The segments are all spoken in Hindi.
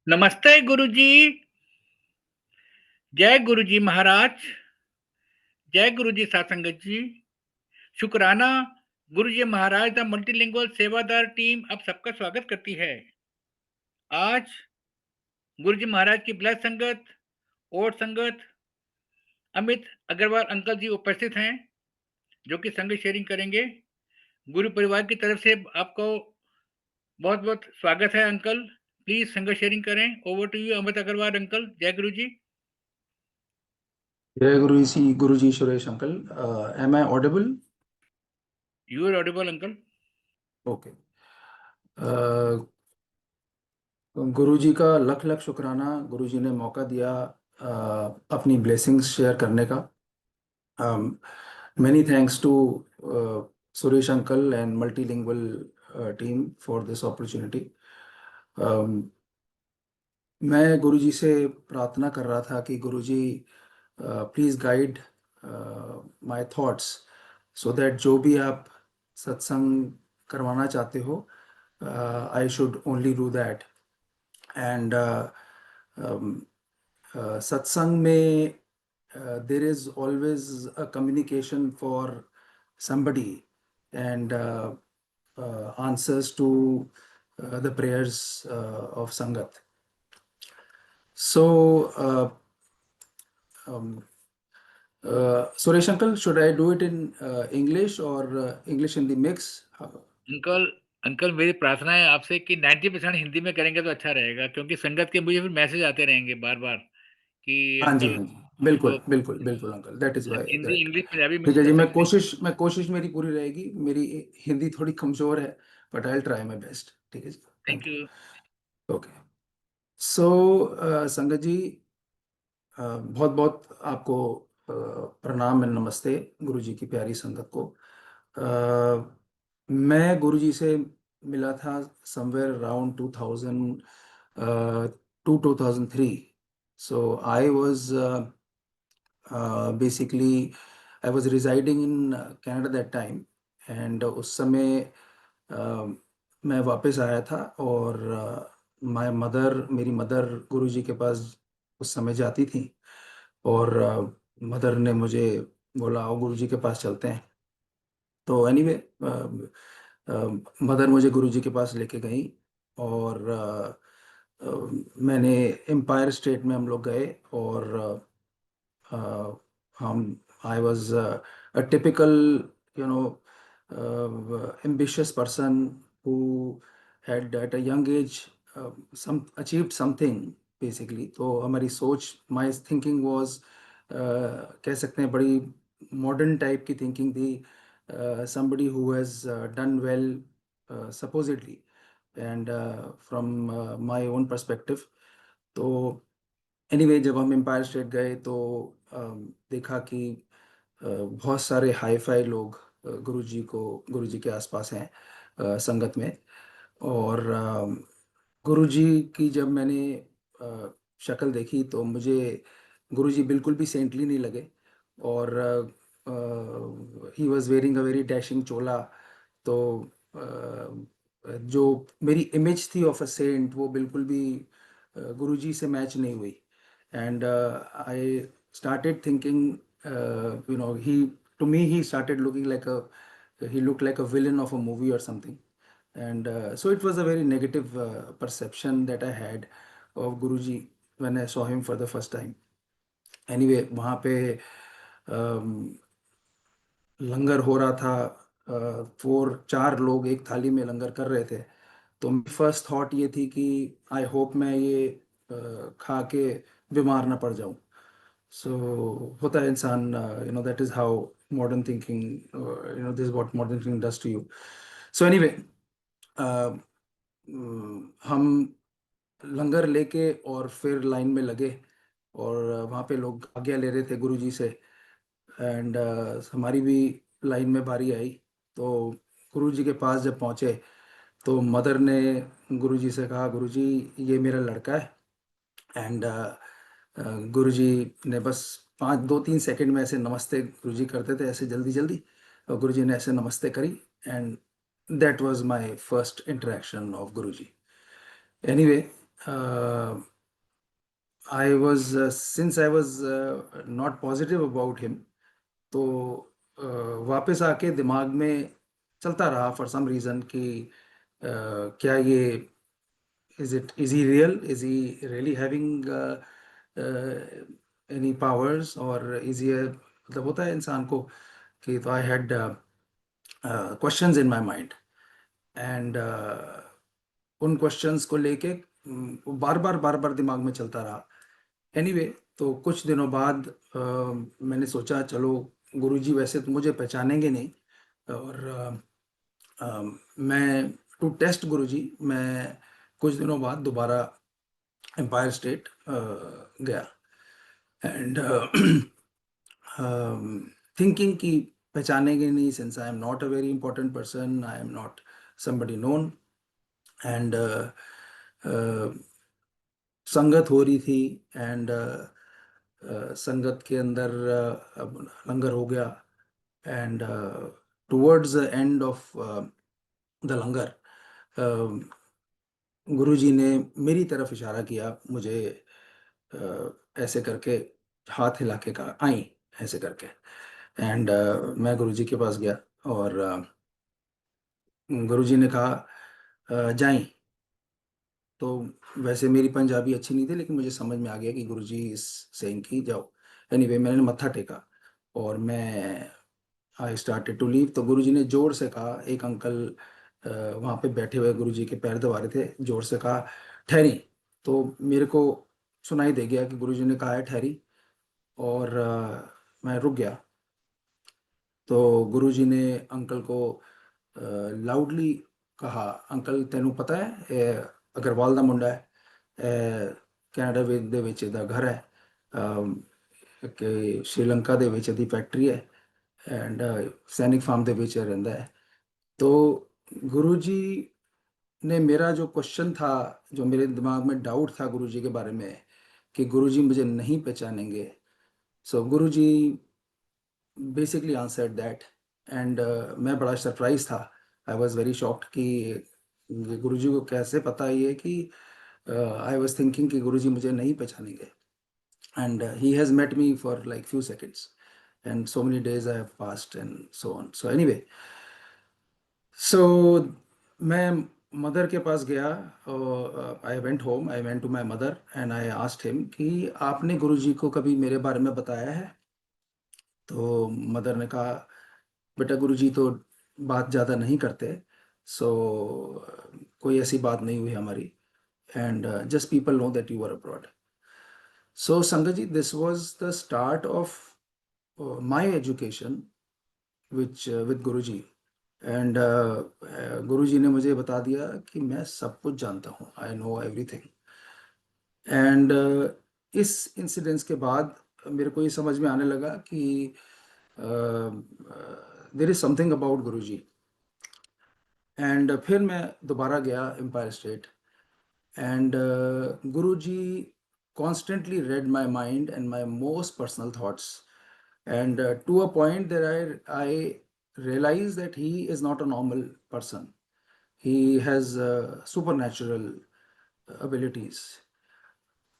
नमस्ते गुरुजी। जय गुरुजी महाराज। जय गुरुजी सासंगत जी। शुक्राना। गुरुजी महाराज द मल्टीलिंगुअल सेवादार टीम अब सबका स्वागत करती है। आज गुरुजी महाराज की ब्लड संगत और संगत अमित अग्रवाल अंकल जी उपस्थित हैं, जो कि संगत शेयरिंग करेंगे। गुरु परिवार की तरफ से आपको बहुत बहुत स्वागत है अंकल। प्लीज संगत शेयरिंग करें। Over to you Amit Agarwal uncle. जय गुरु जी। जय गुरु ji Suresh uncle. Am I audible? You are audible uncle. Okay. Guru ji का लख लख शुक्राना। गुरु जी ने मौका दिया अपनी ब्लेसिंग्स शेयर करने का। Many thanks to Suresh uncle and multilingual team for this opportunity. मैं गुरु जी से प्रार्थना कर रहा था कि Guru ji please guide my thoughts so that जो भी आप सत्संग करवाना चाहते हो I should only do that. And सत्संग में there is always a communication for somebody and answers to the prayers of Sangat. So, Suresh uncle, should I do it in English or English in the mix? Uncle uncle मेरी प्रार्थना है आपसे कि 90% हिंदी में करेंगे तो अच्छा रहेगा, क्योंकि संगत के मुझे फिर मैसेज आते रहेंगे बार बार कि हाँ जी, अंकल हाँ जी, हमको बिल्कुल बिल्कुल बिल्कुल uncle, that is why Hindi that. English Punjabi ठीक मिक्स है कर जी, सकते हैं। मैं कोशिश मेरी पूरी रहेगी। मेरी हिंदी थोड़ी कमजोर है, but I will try my best. ठीक है जी, thank thank you. You. Okay. So संगत जी, बहुत बहुत आपको प्रणाम एंड नमस्ते गुरु जी की प्यारी संगत को। मैं गुरु जी से मिला था somewhere around 2000 to 2003। So I was basically I was residing in Canada that time, and उस समय मैं वापस आया था और मेरी मदर गुरुजी के पास उस समय जाती थी। और मदर ने मुझे बोला आओ गुरुजी के पास चलते हैं। तो एनीवे मदर मुझे गुरुजी के पास लेके गई और मैंने एम्पायर स्टेट में हम लोग गए। और I was a typical, you know, ambitious person who had at a young age some achieved something basically. तो हमारी सोच, my thinking was कह सकते हैं बड़ी modern type की thinking थी। Somebody who has done well supposedly, and from my own perspective. तो एनीवे जब हम एम्पायर स्टेट गए तो देखा कि बहुत सारे हाई फाई लोग गुरुजी के आसपास हैं संगत में। और गुरुजी की जब मैंने शक्ल देखी तो मुझे गुरुजी बिल्कुल भी सेंटली नहीं लगे। और he was wearing a very dashing चोला। तो जो मेरी इमेज थी ऑफ अ सेंट वो बिल्कुल भी गुरुजी से मैच नहीं हुई। And I started thinking, to me, he looked like a villain of a movie or something. And so it was a very negative perception that I had of Guruji when I saw him for the first time. Anyway, वहाँ पे लंगर हो रहा था। 4 लोग एक थाली में लंगर कर रहे थे। तो फर्स्ट थॉट ये थी कि आई होप मैं ये खा के बीमार ना पड़ जाऊं। सो होता है इंसान, that is how modern thinking, this what modern thinking does to you. So anyway हम लंगर लेके और फिर लाइन में लगे और वहाँ पे लोग आज्ञा ले रहे थे गुरुजी से। एंड हमारी भी लाइन में बारी आई। तो गुरुजी के पास जब पहुँचे तो मदर ने गुरुजी से कहा गुरुजी ये मेरा लड़का है। एंड गुरुजी ने बस 2-3 सेकंड में ऐसे नमस्ते गुरुजी करते थे ऐसे जल्दी जल्दी, और गुरुजी ने ऐसे नमस्ते करी। And that was my first interaction of Guruji. Anyway I was since I was not positive about him, तो वापस आके दिमाग में चलता रहा फॉर सम रीज़न कि क्या ये is he real, is he really having any powers, or is he मतलब होता है इंसान को कि तो I had questions in my mind, and उन क्वेश्चंस को लेके बार बार दिमाग में चलता रहा. एनीवे तो कुछ दिनों बाद मैंने सोचा चलो गुरुजी वैसे तो मुझे पहचानेंगे नहीं, और मैं टू टेस्ट गुरुजी मैं कुछ दिनों बाद दोबारा एम्पायर स्टेट गया, एंड थिंकिंग कि पहचानेंगे नहीं, since I am not a very important person, I am not somebody known, and संगत हो रही थी, एंड संगत के अंदर अब लंगर हो गया, and towards the end of the langar Guruji ने मेरी तरफ इशारा किया, मुझे ऐसे करके हाथ हिला के कहा आई, ऐसे करके, एंड मैं गुरुजी के पास गया, और गुरुजी ने कहा जाएं. तो वैसे मेरी पंजाबी अच्छी नहीं थी, लेकिन मुझे समझ में आ गया कि गुरुजी इस सेइंग की जाओ. एनीवे मैंने मत्था टेका और मैं आई स्टार्टेड टू लीव. तो गुरुजी ने जोर से कहा, एक अंकल वहाँ पे बैठे हुए गुरुजी के पैर दबा रहे थे, जोर से कहा ठहरी. तो मेरे को सुनाई दे गया कि गुरुजी ने कहा है ठहरी, और मैं रुक गया. तो गुरुजी ने अंकल को लाउडली कहा, अंकल तेनू पता है अग्रवाल ਦਾ ਮੁੰਡਾ ਹੈ, ਕੈਨੇਡਾ ਦੇ ਵਿੱਚ ਇਹਦਾ ਘਰ ਹੈ, ਕਿ ਸ਼੍ਰੀਲੰਕਾ ਦੇ ਵਿੱਚ ਇਹਦੀ ਫੈਕਟਰੀ ਹੈ, ਐਂਡ सैनिक फार्म ਦੇ ਵਿੱਚ ਰਹਿੰਦਾ है. तो गुरुजी ने मेरा जो क्वेश्चन था, जो मेरे दिमाग में डाउट था गुरुजी के बारे में कि गुरुजी मुझे नहीं पहचानेंगे, सो गुरुजी बेसिकली आंसर्ड दैट, एंड मैं बड़ा सरप्राइज था. आई वॉज वेरी शॉक्ड कि गुरुजी को कैसे पता ये कि आई वॉज थिंकिंग कि गुरुजी मुझे नहीं पहचानेंगे, and he has met me for like few seconds, and so many days I have passed and so on. So anyway, so मैं मदर के पास गया, I went home, I went to my mother and I asked him कि आपने गुरुजी को कभी मेरे बारे में बताया है? तो मदर ने कहा बेटा गुरुजी तो बात ज़्यादा नहीं करते, सो कोई ऐसी बात नहीं हुई हमारी, and just people know that you are abroad. So संगत जी, this was the start of my education which with Guruji, and Guruji ने मुझे बता दिया कि मैं सब कुछ जानता हूँ, आई नो एवरीथिंग. एंड इस इंसिडेंस के बाद मेरे को ये समझ में आने लगा कि there is something about Guruji. And फिर मैं दोबारा गया Empire State, and Guruji constantly read my mind and my most personal thoughts, and to a point that I realized that he is not a normal person. He has supernatural abilities,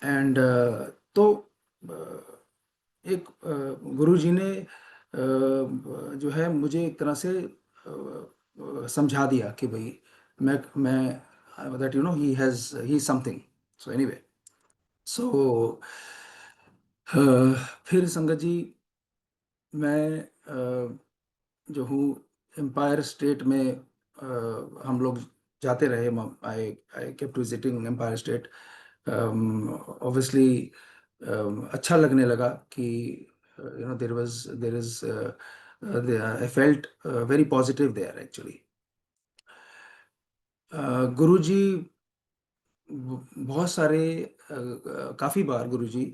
and तो एक गुरुजी ने जो है मुझे एक तरह से समझा दिया कि भाई मैं that you know he something. So anyway, so फिर संगत जी मैं जो हूँ एम्पायर स्टेट में हम लोग जाते रहे. I I kept visiting Empire State. Obviously अच्छा लगने लगा कि you know there is I felt very positive there actually. Guruji बहुत सारे काफ़ी बार गुरुजी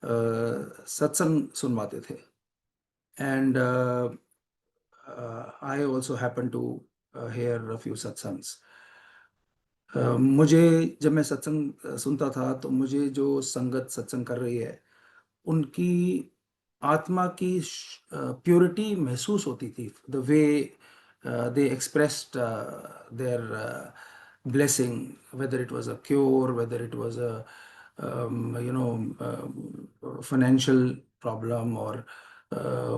सत्संग सुनवाते थे, and I also happen to hear a few satsangs. मुझे जब मैं सत्संग सुनता था तो मुझे जो संगत सत्संग कर रही है उनकी आत्मा की प्योरिटी महसूस होती थी. The way they expressed their blessing, whether it was a cure, whether it was a financial problem, or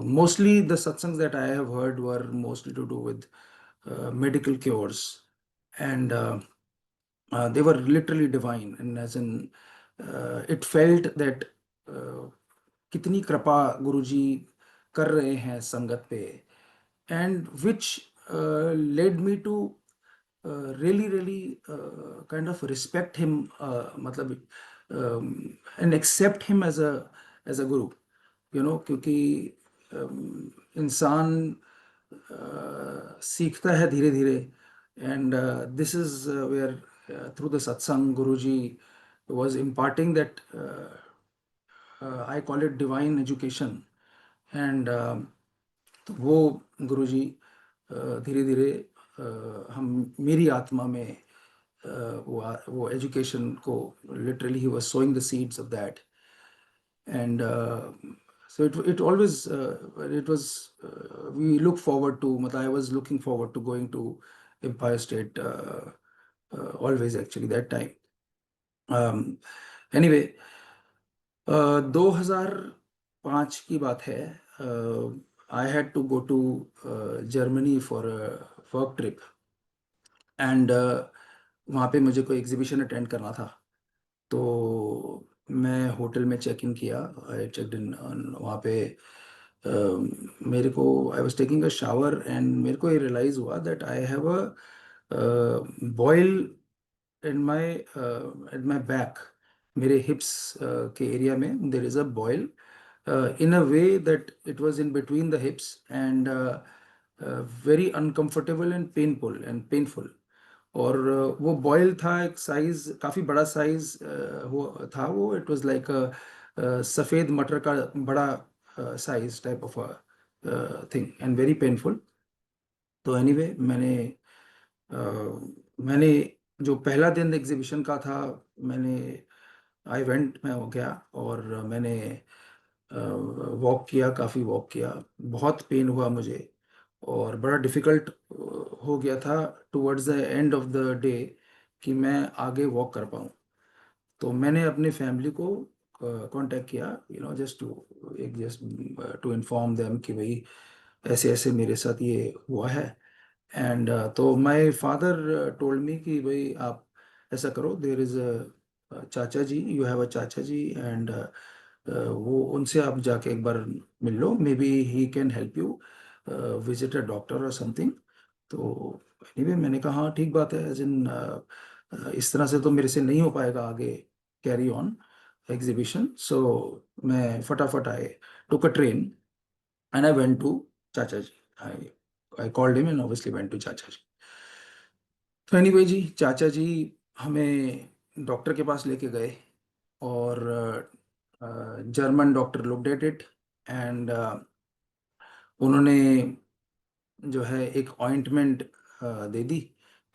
mostly the satsangs that I have heard were mostly to do with medical cures, and they were literally divine, and as in it felt that uh, कितनी कृपा गुरुजी कर रहे हैं संगत पे, and which led me to really kind of respect him, मतलब and accept him as a guru, क्योंकि इंसान सीखता है धीरे धीरे, and this is where through the satsang Guruji was imparting that I call it divine education, and तो वो गुरुजी धीरे धीरे हम मेरी आत्मा में वो एजुकेशन को लिटरली ही was sowing the seeds of that, and so it always it was we look forward to, I was looking forward to going to Empire State always actually that time. Anyway 2005 की बात है. I had to go to Germany for work trip, and वहाँ पे मुझे कोई एग्जीबिशन अटेंड करना था. तो मैं होटल में चेक इन किया, आई चेक इन वहाँ पे. मेरे को I was taking a shower, and मेरे को ये रियलाइज़ हुआ that I have a boil in my at my back, मेरे hips के एरिया में there is a boil in a way that it was in between the hips, and very uncomfortable and painful. और वो बॉयल था, एक साइज काफ़ी बड़ा साइज वो था. वो इट वाज लाइक सफ़ेद मटर का बड़ा size type of thing, and very painful. तो एनीवे अ, मैंने जो पहला दिन एग्जीबिशन का था, मैंने आई वेंट, मैं हो गया, और मैंने वॉक किया, काफ़ी वॉक किया. बहुत पेन हुआ मुझे, और बड़ा डिफ़िकल्ट हो गया था towards the end of the day कि मैं आगे वॉक कर पाऊँ. तो मैंने अपनी फैमिली को कांटेक्ट किया, जस्ट टू इन्फॉर्म देम कि भाई ऐसे ऐसे मेरे साथ ये हुआ है. एंड तो माय फादर टोल्ड मी कि भाई आप ऐसा करो, देर इज़ अ चाचा जी, यू हैव अ चाचा जी, एंड वो उनसे आप जाके एक बार मिल लो, maybe he can help you visit a doctor और समथिंग. तो एनीवे मैंने कहा हाँ ठीक बात है, एज इन इस तरह से तो मेरे से नहीं हो पाएगा आगे कैरी ऑन एग्जीबिशन. सो मैं फटाफट आए, took a train, and I went to chacha ji. I called him and obviously went to chacha ji. तो एनीवे जी, चाचा जी हमें डॉक्टर के पास लेके गए, और German doctor looked at it, and उन्होंने जो है एक ऑइंटमेंट दे दी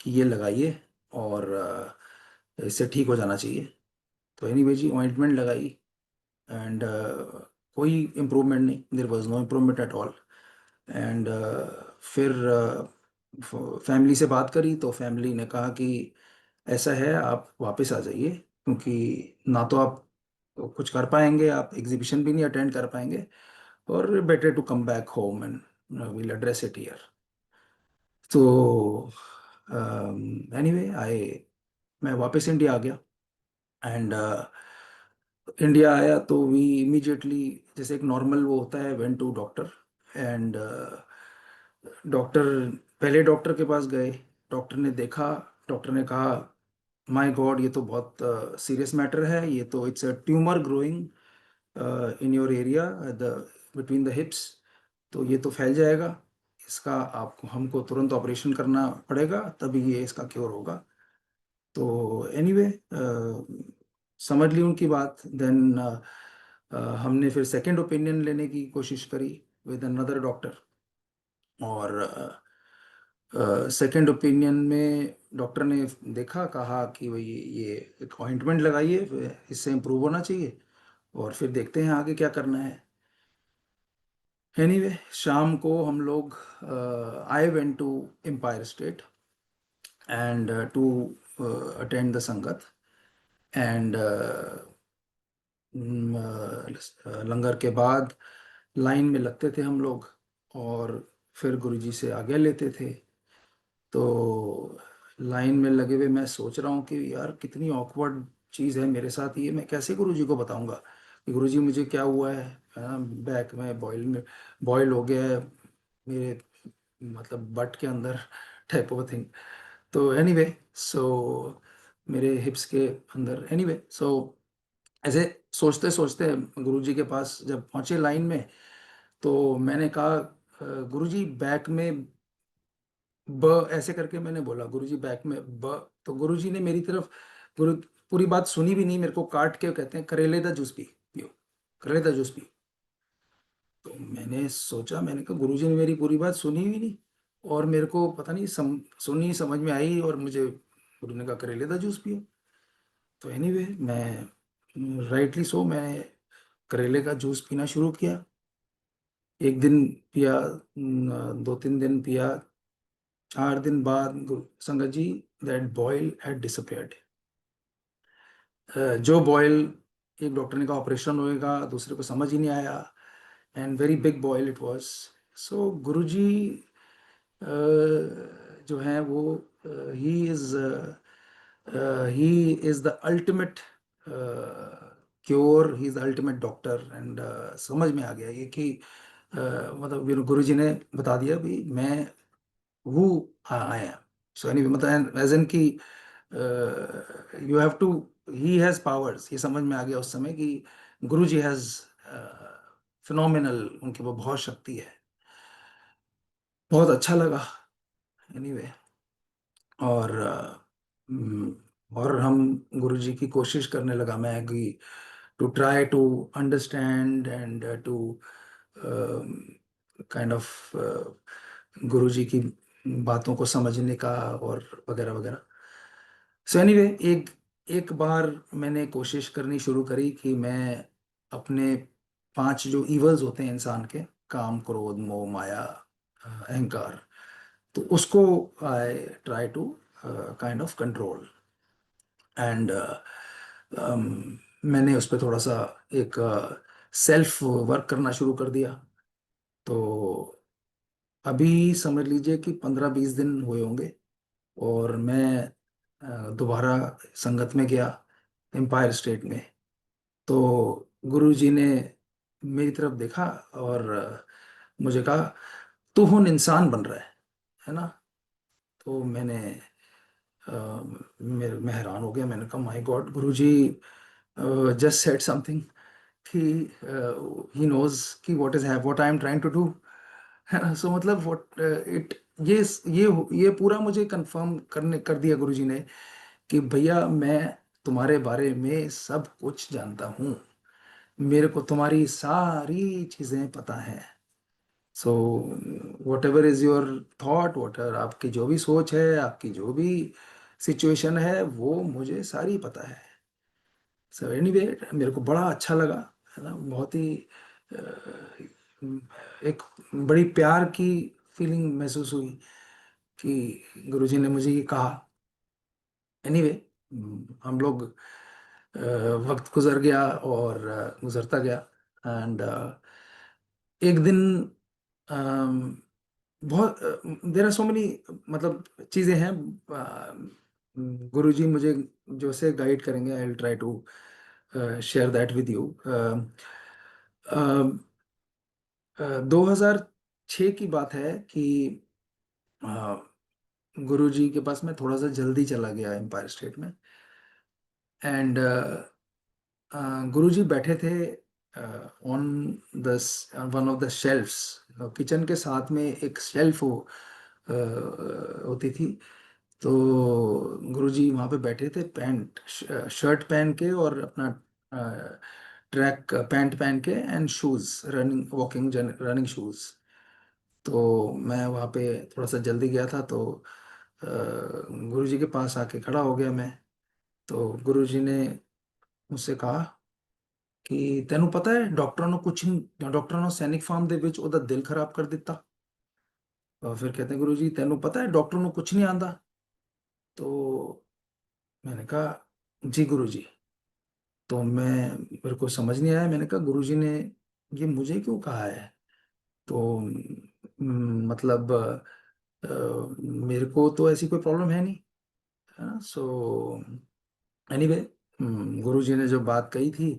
कि ये लगाइए, और इससे ठीक हो जाना चाहिए. तो एनीवे जी ऑइंटमेंट लगाई, एंड कोई इम्प्रूवमेंट नहीं, there was no improvement at all. And फिर फैमिली से बात करी, तो फैमिली ने कहा कि ऐसा है, आप वापस आ जाइए, क्योंकि ना तो आप कुछ कर पाएंगे, आप एग्जीबिशन भी नहीं अटेंड कर पाएंगे, और better to come back home and we'll address it here. तो एनीवे आई मैं वापस इंडिया आ गया, एंड इंडिया आया तो वी इमीडिएटली, जैसे एक नॉर्मल वो होता है, went to doctor. And doctor पहले डॉक्टर के पास गए, डॉक्टर ने देखा, डॉक्टर ने कहा माय गॉड, ये तो बहुत सीरियस मैटर है, ये तो it's a tumour growing in your area the between the हिप्स, तो ये तो फैल जाएगा, इसका आपको हमको तुरंत ऑपरेशन करना पड़ेगा, तभी ये इसका क्योर होगा. तो एनीवे समझ ली उनकी बात. देन हमने फिर सेकंड ओपिनियन लेने की कोशिश करी विद अनदर डॉक्टर, और सेकंड ओपिनियन में डॉक्टर ने देखा, कहा कि भाई ये एक ऑइंटमेंट लगाइए, इससे इम्प्रूव होना चाहिए, और फिर देखते हैं आगे क्या करना है. शाम को हम लोग I went to Empire State, and to attend the Sangat. And लंगर के बाद लाइन में लगते थे हम लोग, और फिर गुरुजी से आज्ञा लेते थे। तो लाइन में लगे हुए मैं सोच रहा हूँ कि यार कितनी ऑकवर्ड चीज़ है मेरे साथ, ये मैं कैसे गुरुजी को बताऊंगा कि गुरुजी मुझे क्या हुआ है। बैक में बॉयल हो गया है मेरे, मतलब बट के अंदर टाइप ऑफ थिंग। तो एनीवे, सो मेरे हिप्स के अंदर, एनीवे, सो ऐसे सोचते सोचते गुरुजी के पास जब पहुंचे लाइन में, तो मैंने कहा गुरुजी बैक में ब, ऐसे करके मैंने बोला गुरुजी बैक में ब। तो गुरुजी ने मेरी तरफ, गुरु पूरी बात सुनी भी नहीं, मेरे को काट के कहते हैं करेले का जूस पी पियो, करेले का जूस पी। तो मैंने सोचा, मैंने कहा गुरुजी ने मेरी पूरी बात सुनी भी नहीं, और मेरे को पता नहीं सुनी समझ में आई, और मुझे गुरु ने कहा करेले का जूस पियो। तो एनीवे, मैं राइटली सो मैं करेले का जूस पीना शुरू किया। एक दिन पिया, 2-3 दिन पिया, 4 दिन बाद संगत जी, दैट बॉयल हैड डिसअपियर्ड। जो बॉयल, एक डॉक्टर ने कहा ऑपरेशन होएगा, दूसरे को समझ ही नहीं आया, and very big boil it was. So Guruji जो है वो, he is the ultimate cure, he is the ultimate doctor. And समझ में आ गया ये कि मतलब गुरुजी ने बता दिया भी मैं who I am. So anyway, मतलब एज एन की you have to, he has powers, ये समझ में आ गया उस समय कि गुरुजी हैज फिनोमिनल, उनके वो बहुत शक्ति है। बहुत अच्छा लगा, एनीवे। और और हम गुरुजी की कोशिश करने लगा मैं कि to try to understand and to kind of Guruji की बातों को समझने का, और वगैरह वगैरह। सो एनीवे, एक एक बार मैंने कोशिश करनी शुरू करी कि मैं अपने 5 जो ईवल्स होते हैं इंसान के, काम, क्रोध, मोह, माया, अहंकार, तो उसको I try to kind of control. And मैंने उस पर थोड़ा सा एक सेल्फ वर्क करना शुरू कर दिया। तो अभी समझ लीजिए कि 15-20 दिन हुए होंगे, और मैं दोबारा संगत में गया, एम्पायर स्टेट में। तो गुरुजी ने मेरी तरफ देखा, और मुझे कहा तू हुन इंसान बन रहा है ना। तो मैं हैरान हो गया, मैंने कहा my God, Guruji just said something कि ही नोज कि what I am trying to do, है ना। सो मतलब व्हाट इट, ये ये ये पूरा मुझे कंफर्म करने कर दिया गुरुजी ने कि भैया मैं तुम्हारे बारे में सब कुछ जानता हूँ, मेरे को तुम्हारी सारी चीजें पता है। So what ever is your thought, what ever आपकी जो भी सोच है, आपकी जो भी सिचुएशन है, वो मुझे सारी पता है। सो एनीवे, मेरे को बड़ा अच्छा लगा, है ना। बहुत ही एक बड़ी प्यार की फीलिंग महसूस हुई कि गुरुजी ने मुझे ये कहा। एनीवे, हम लोग वक्त गुजर गया, और गुजरता गया। एंड एक दिन बहुत, देर आर सो मेनी, मतलब चीज़ें हैं। गुरुजी मुझे जो से गाइड करेंगे, I will try to share that with you. 2006 की बात है कि गुरुजी के पास मैं थोड़ा सा जल्दी चला गया एम्पायर स्टेट में। एंड गुरुजी बैठे थे on the one of the shelfs. Kitchen के साथ में एक शेल्फ होती थी। तो गुरुजी वहाँ पे बैठे थे, पैंट शर्ट पहन के, और अपना ट्रैक पैंट पहन के, and shoes, running walking running shoes. तो मैं वहाँ पे थोड़ा सा जल्दी गया था, तो गुरुजी के पास आके खड़ा हो गया मैं। तो गुरुजी ने मुझसे कहा कि तेनू पता है डॉक्टरों ने कुछ नहीं, डॉक्टरों ने सैनिक फार्म ਦੇ ਵਿੱਚ ਉਹਦਾ ਦਿਲ ਖਰਾਬ कर ਦਿੱਤਾ। और फिर कहते हैं गुरुजी तेनू पता है डॉक्टरों ने कुछ नहीं आंदा। तो मैंने कहा जी गुरुजी। तो मेरे को समझ नहीं आया, मैंने कहा गुरुजी ने ये मुझे क्यों कहा है? तो मतलब मेरे को तो ऐसी कोई प्रॉब्लम है नहीं, है ना। सो एनीवे, गुरुजी ने जो बात कही थी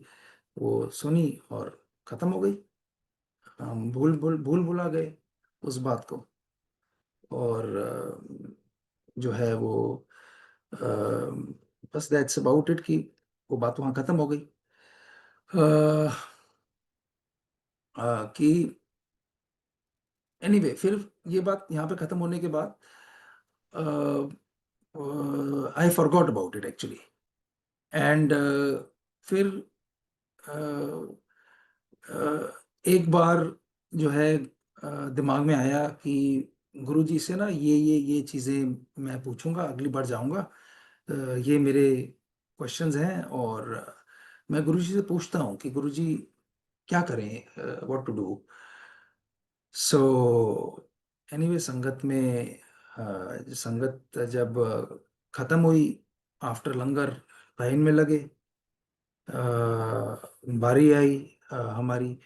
वो सुनी और खत्म हो गई। हम भूल भुला गए उस बात को। और जो है वो अ, बस दैट्स अबाउट इट, कि वो बात वहाँ खत्म हो गई। कि एनीवे, फिर ये बात यहाँ पे खत्म होने के बाद I forgot about it actually. And फिर अ, एक बार जो है दिमाग में आया कि गुरुजी से ना ये चीज़ें मैं पूछूंगा अगली बार जाऊंगा। ये मेरे क्वेश्चंस हैं, और मैं गुरुजी से पूछता हूँ कि गुरुजी क्या करें, what to do. So anyway, संगत जब खत्म हुई, आफ्टर लंगर लाइन में लगे, बारी आई हमारी।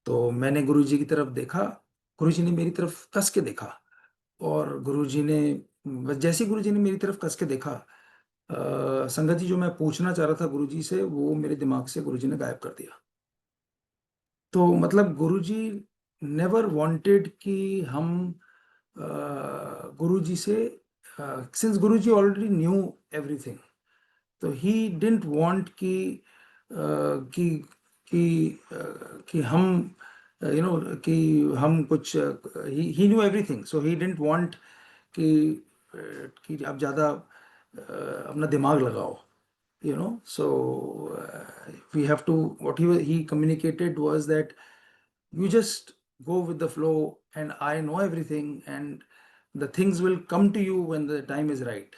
तो मैंने गुरुजी की तरफ देखा, गुरुजी ने मेरी तरफ कस के देखा, और गुरुजी ने बस जैसे ही गुरुजी ने मेरी तरफ कस के देखा, संगत जी, जो मैं पूछना चाह रहा था गुरुजी से वो मेरे दिमाग से गुरुजी ने गायब कर दिया। तो मतलब गुरुजी नेवर वांटेड कि हम गुरुजी से, सिंस गुरुजी ऑलरेडी न्यू एवरीथिंग, तो ही डिडंट वांट कि कि हम कि हम कुछ, he knew everything, so he didn't want कि कि आप ज़्यादा अपना दिमाग लगाओ, so we have to, what he communicated was that you just go with the flow, and I know everything, and the things will come to you when the time is right,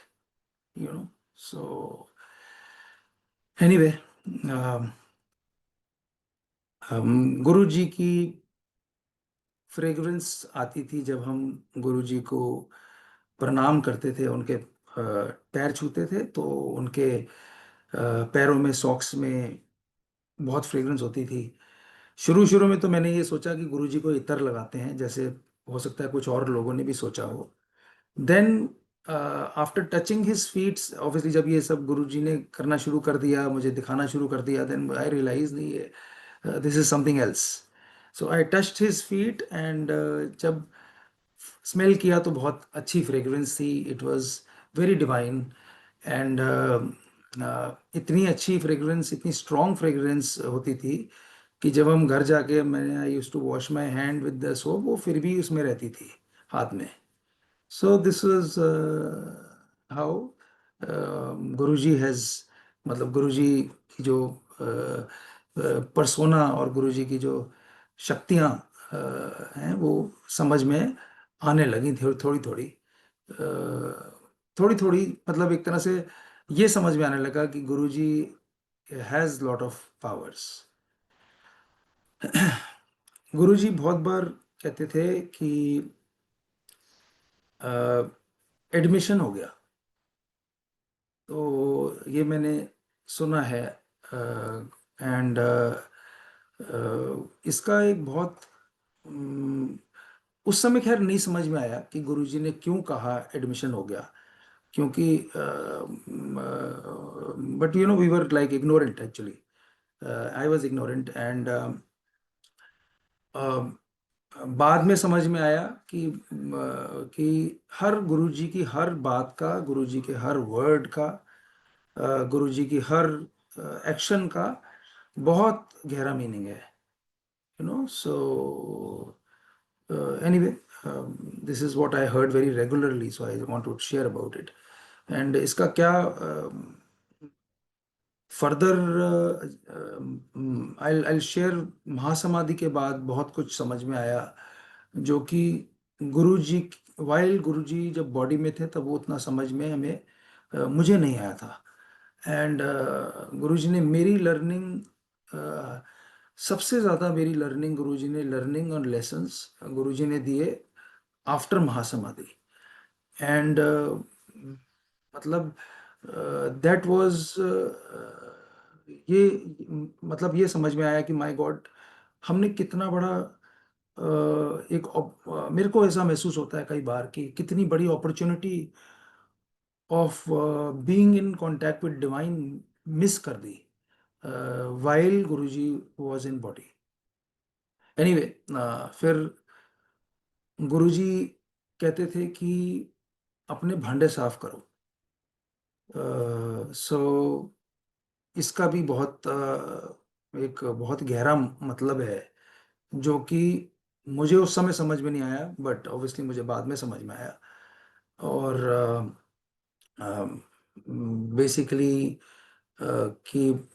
so anyway, um, गुरु जी की फ्रेग्रेंस आती थी जब हम गुरु जी को प्रणाम करते थे, उनके पैर छूते थे, तो उनके पैरों में, सॉक्स में बहुत फ्रेग्रेंस होती थी। शुरू शुरू में तो मैंने ये सोचा कि गुरुजी को इतर लगाते हैं, जैसे हो सकता है कुछ और लोगों ने भी सोचा हो। Then after touching his feets, obviously जब ये सब गुरुजी ने करना शुरू कर दिया, मुझे दिखाना शुरू कर दिया, देन आई रियलाइज नहीं, this is something else. So I touched his feet, and जब स्मेल किया तो बहुत अच्छी फ्रेग्रेंस थी, it was very divine. And इतनी अच्छी फ्रेग्रेंस, इतनी स्ट्रॉन्ग फ्रेग्रेंस होती थी कि जब हम घर जाके, मैंने I use to wash my hand with the soap, वो फिर भी उसमें रहती थी हाथ में। So this was how Guruji has, मतलब गुरुजी की जो परसोना और गुरुजी की जो शक्तियाँ हैं वो समझ में आने लगी थी, थोड़ी थोड़ी, थोड़ी थोड़ी, मतलब एक तरह से ये समझ में आने लगा कि Guruji has lot of powers. गुरुजी बहुत बार कहते थे कि एडमिशन हो गया, तो ये मैंने सुना है। एंड इसका एक बहुत, अम, उस समय खैर नहीं समझ में आया कि गुरुजी ने क्यों कहा एडमिशन हो गया, क्योंकि but we were like ignorant actually, I was ignorant. And बाद में समझ में आया कि हर गुरुजी की हर बात का, गुरुजी के हर वर्ड का, गुरुजी की हर एक्शन का बहुत गहरा मीनिंग है, so anyway, this is what I heard very regularly, so I want to share about it. And इसका क्या फर्दर, आई शेयर, महासमाधि के बाद बहुत कुछ समझ में आया, जो कि गुरुजी, वाइल गुरुजी जब बॉडी में थे तब वो उतना समझ में हमें, मुझे नहीं आया था। एंड गुरुजी ने मेरी लर्निंग, सबसे ज़्यादा मेरी लर्निंग, गुरुजी ने लर्निंग और लेसन्स गुरुजी ने दिए आफ्टर महासमाधि। एंड मतलब दैट वाज ये मतलब ये समझ में आया कि माय गॉड, हमने कितना बड़ा मेरे को ऐसा महसूस होता है कई बार कि कितनी बड़ी opportunity of being in contact with divine miss कर दी while Guruji was in body. Anyway, फिर गुरुजी कहते थे कि अपने भांडे साफ करो। सो इसका भी बहुत एक बहुत गहरा मतलब है, जो कि मुझे उस समय समझ में नहीं आया, बट ऑब्वियसली मुझे बाद में समझ में आया। और बेसिकली कि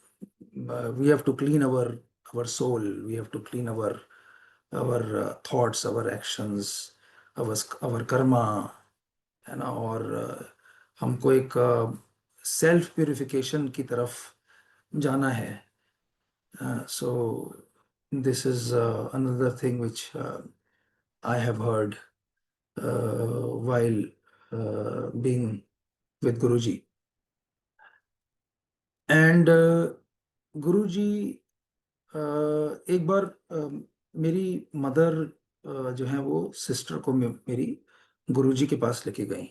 we have to clean our soul, we have to clean our thoughts, our actions, our karma, है ना। और हमको एक सेल्फ प्यूरिफिकेशन की तरफ जाना है। So this is another thing which I have heard while being with Guruji. And गुरुजी एक बार मेरी मदर जो है वो सिस्टर को मेरी गुरुजी के पास लेके गई।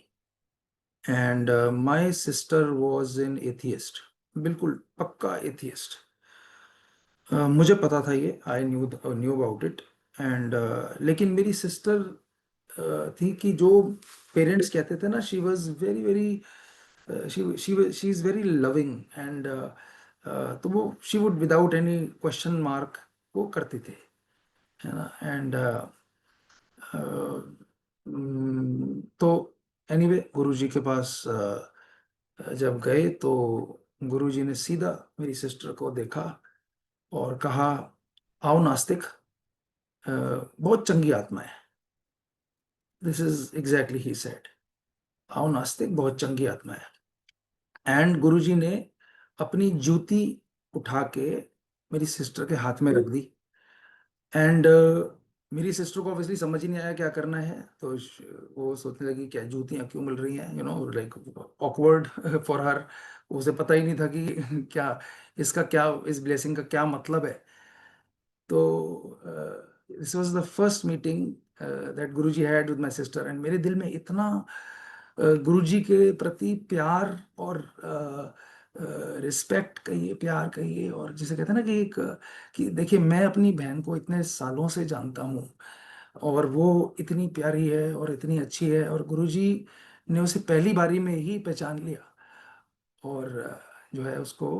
And my sister was an atheist, बिल्कुल पक्का एथियस्ट। मुझे पता था ये, I knew about it. And लेकिन मेरी सिस्टर थी कि जो पेरेंट्स कहते थे ना, she was very very she is very loving. And तो वो she would without any question mark वो करती थी, है ना। एंड तो एनीवे गुरुजी के पास जब गए तो गुरुजी ने सीधा मेरी सिस्टर को देखा और कहा, आओ नास्तिक, बहुत चंगी आत्मा है। This is exactly he said, आओ नास्तिक, बहुत चंगी आत्मा है। एंड गुरुजी ने अपनी जूती उठा के मेरी सिस्टर के हाथ में रख दी। एंड मेरी सिस्टर को ऑब्वियसली समझ ही नहीं आया क्या करना है, तो वो सोचने लगी क्या जूतियां क्यों मिल रही हैं, लाइक ऑकवर्ड फॉर हर। उसे पता ही नहीं था कि क्या इसका क्या, इस ब्लेसिंग का क्या मतलब है। तो this was the first meeting that Guruji had with my sister. And मेरे दिल में इतना गुरुजी के प्रति प्यार और रिस्पेक्ट कहिए, प्यार कहिए, और जिसे कहते हैं ना कि एक कि देखिए, मैं अपनी बहन को इतने सालों से जानता हूँ और वो इतनी प्यारी है और इतनी अच्छी है, और गुरुजी ने उसे पहली बारी में ही पहचान लिया और जो है उसको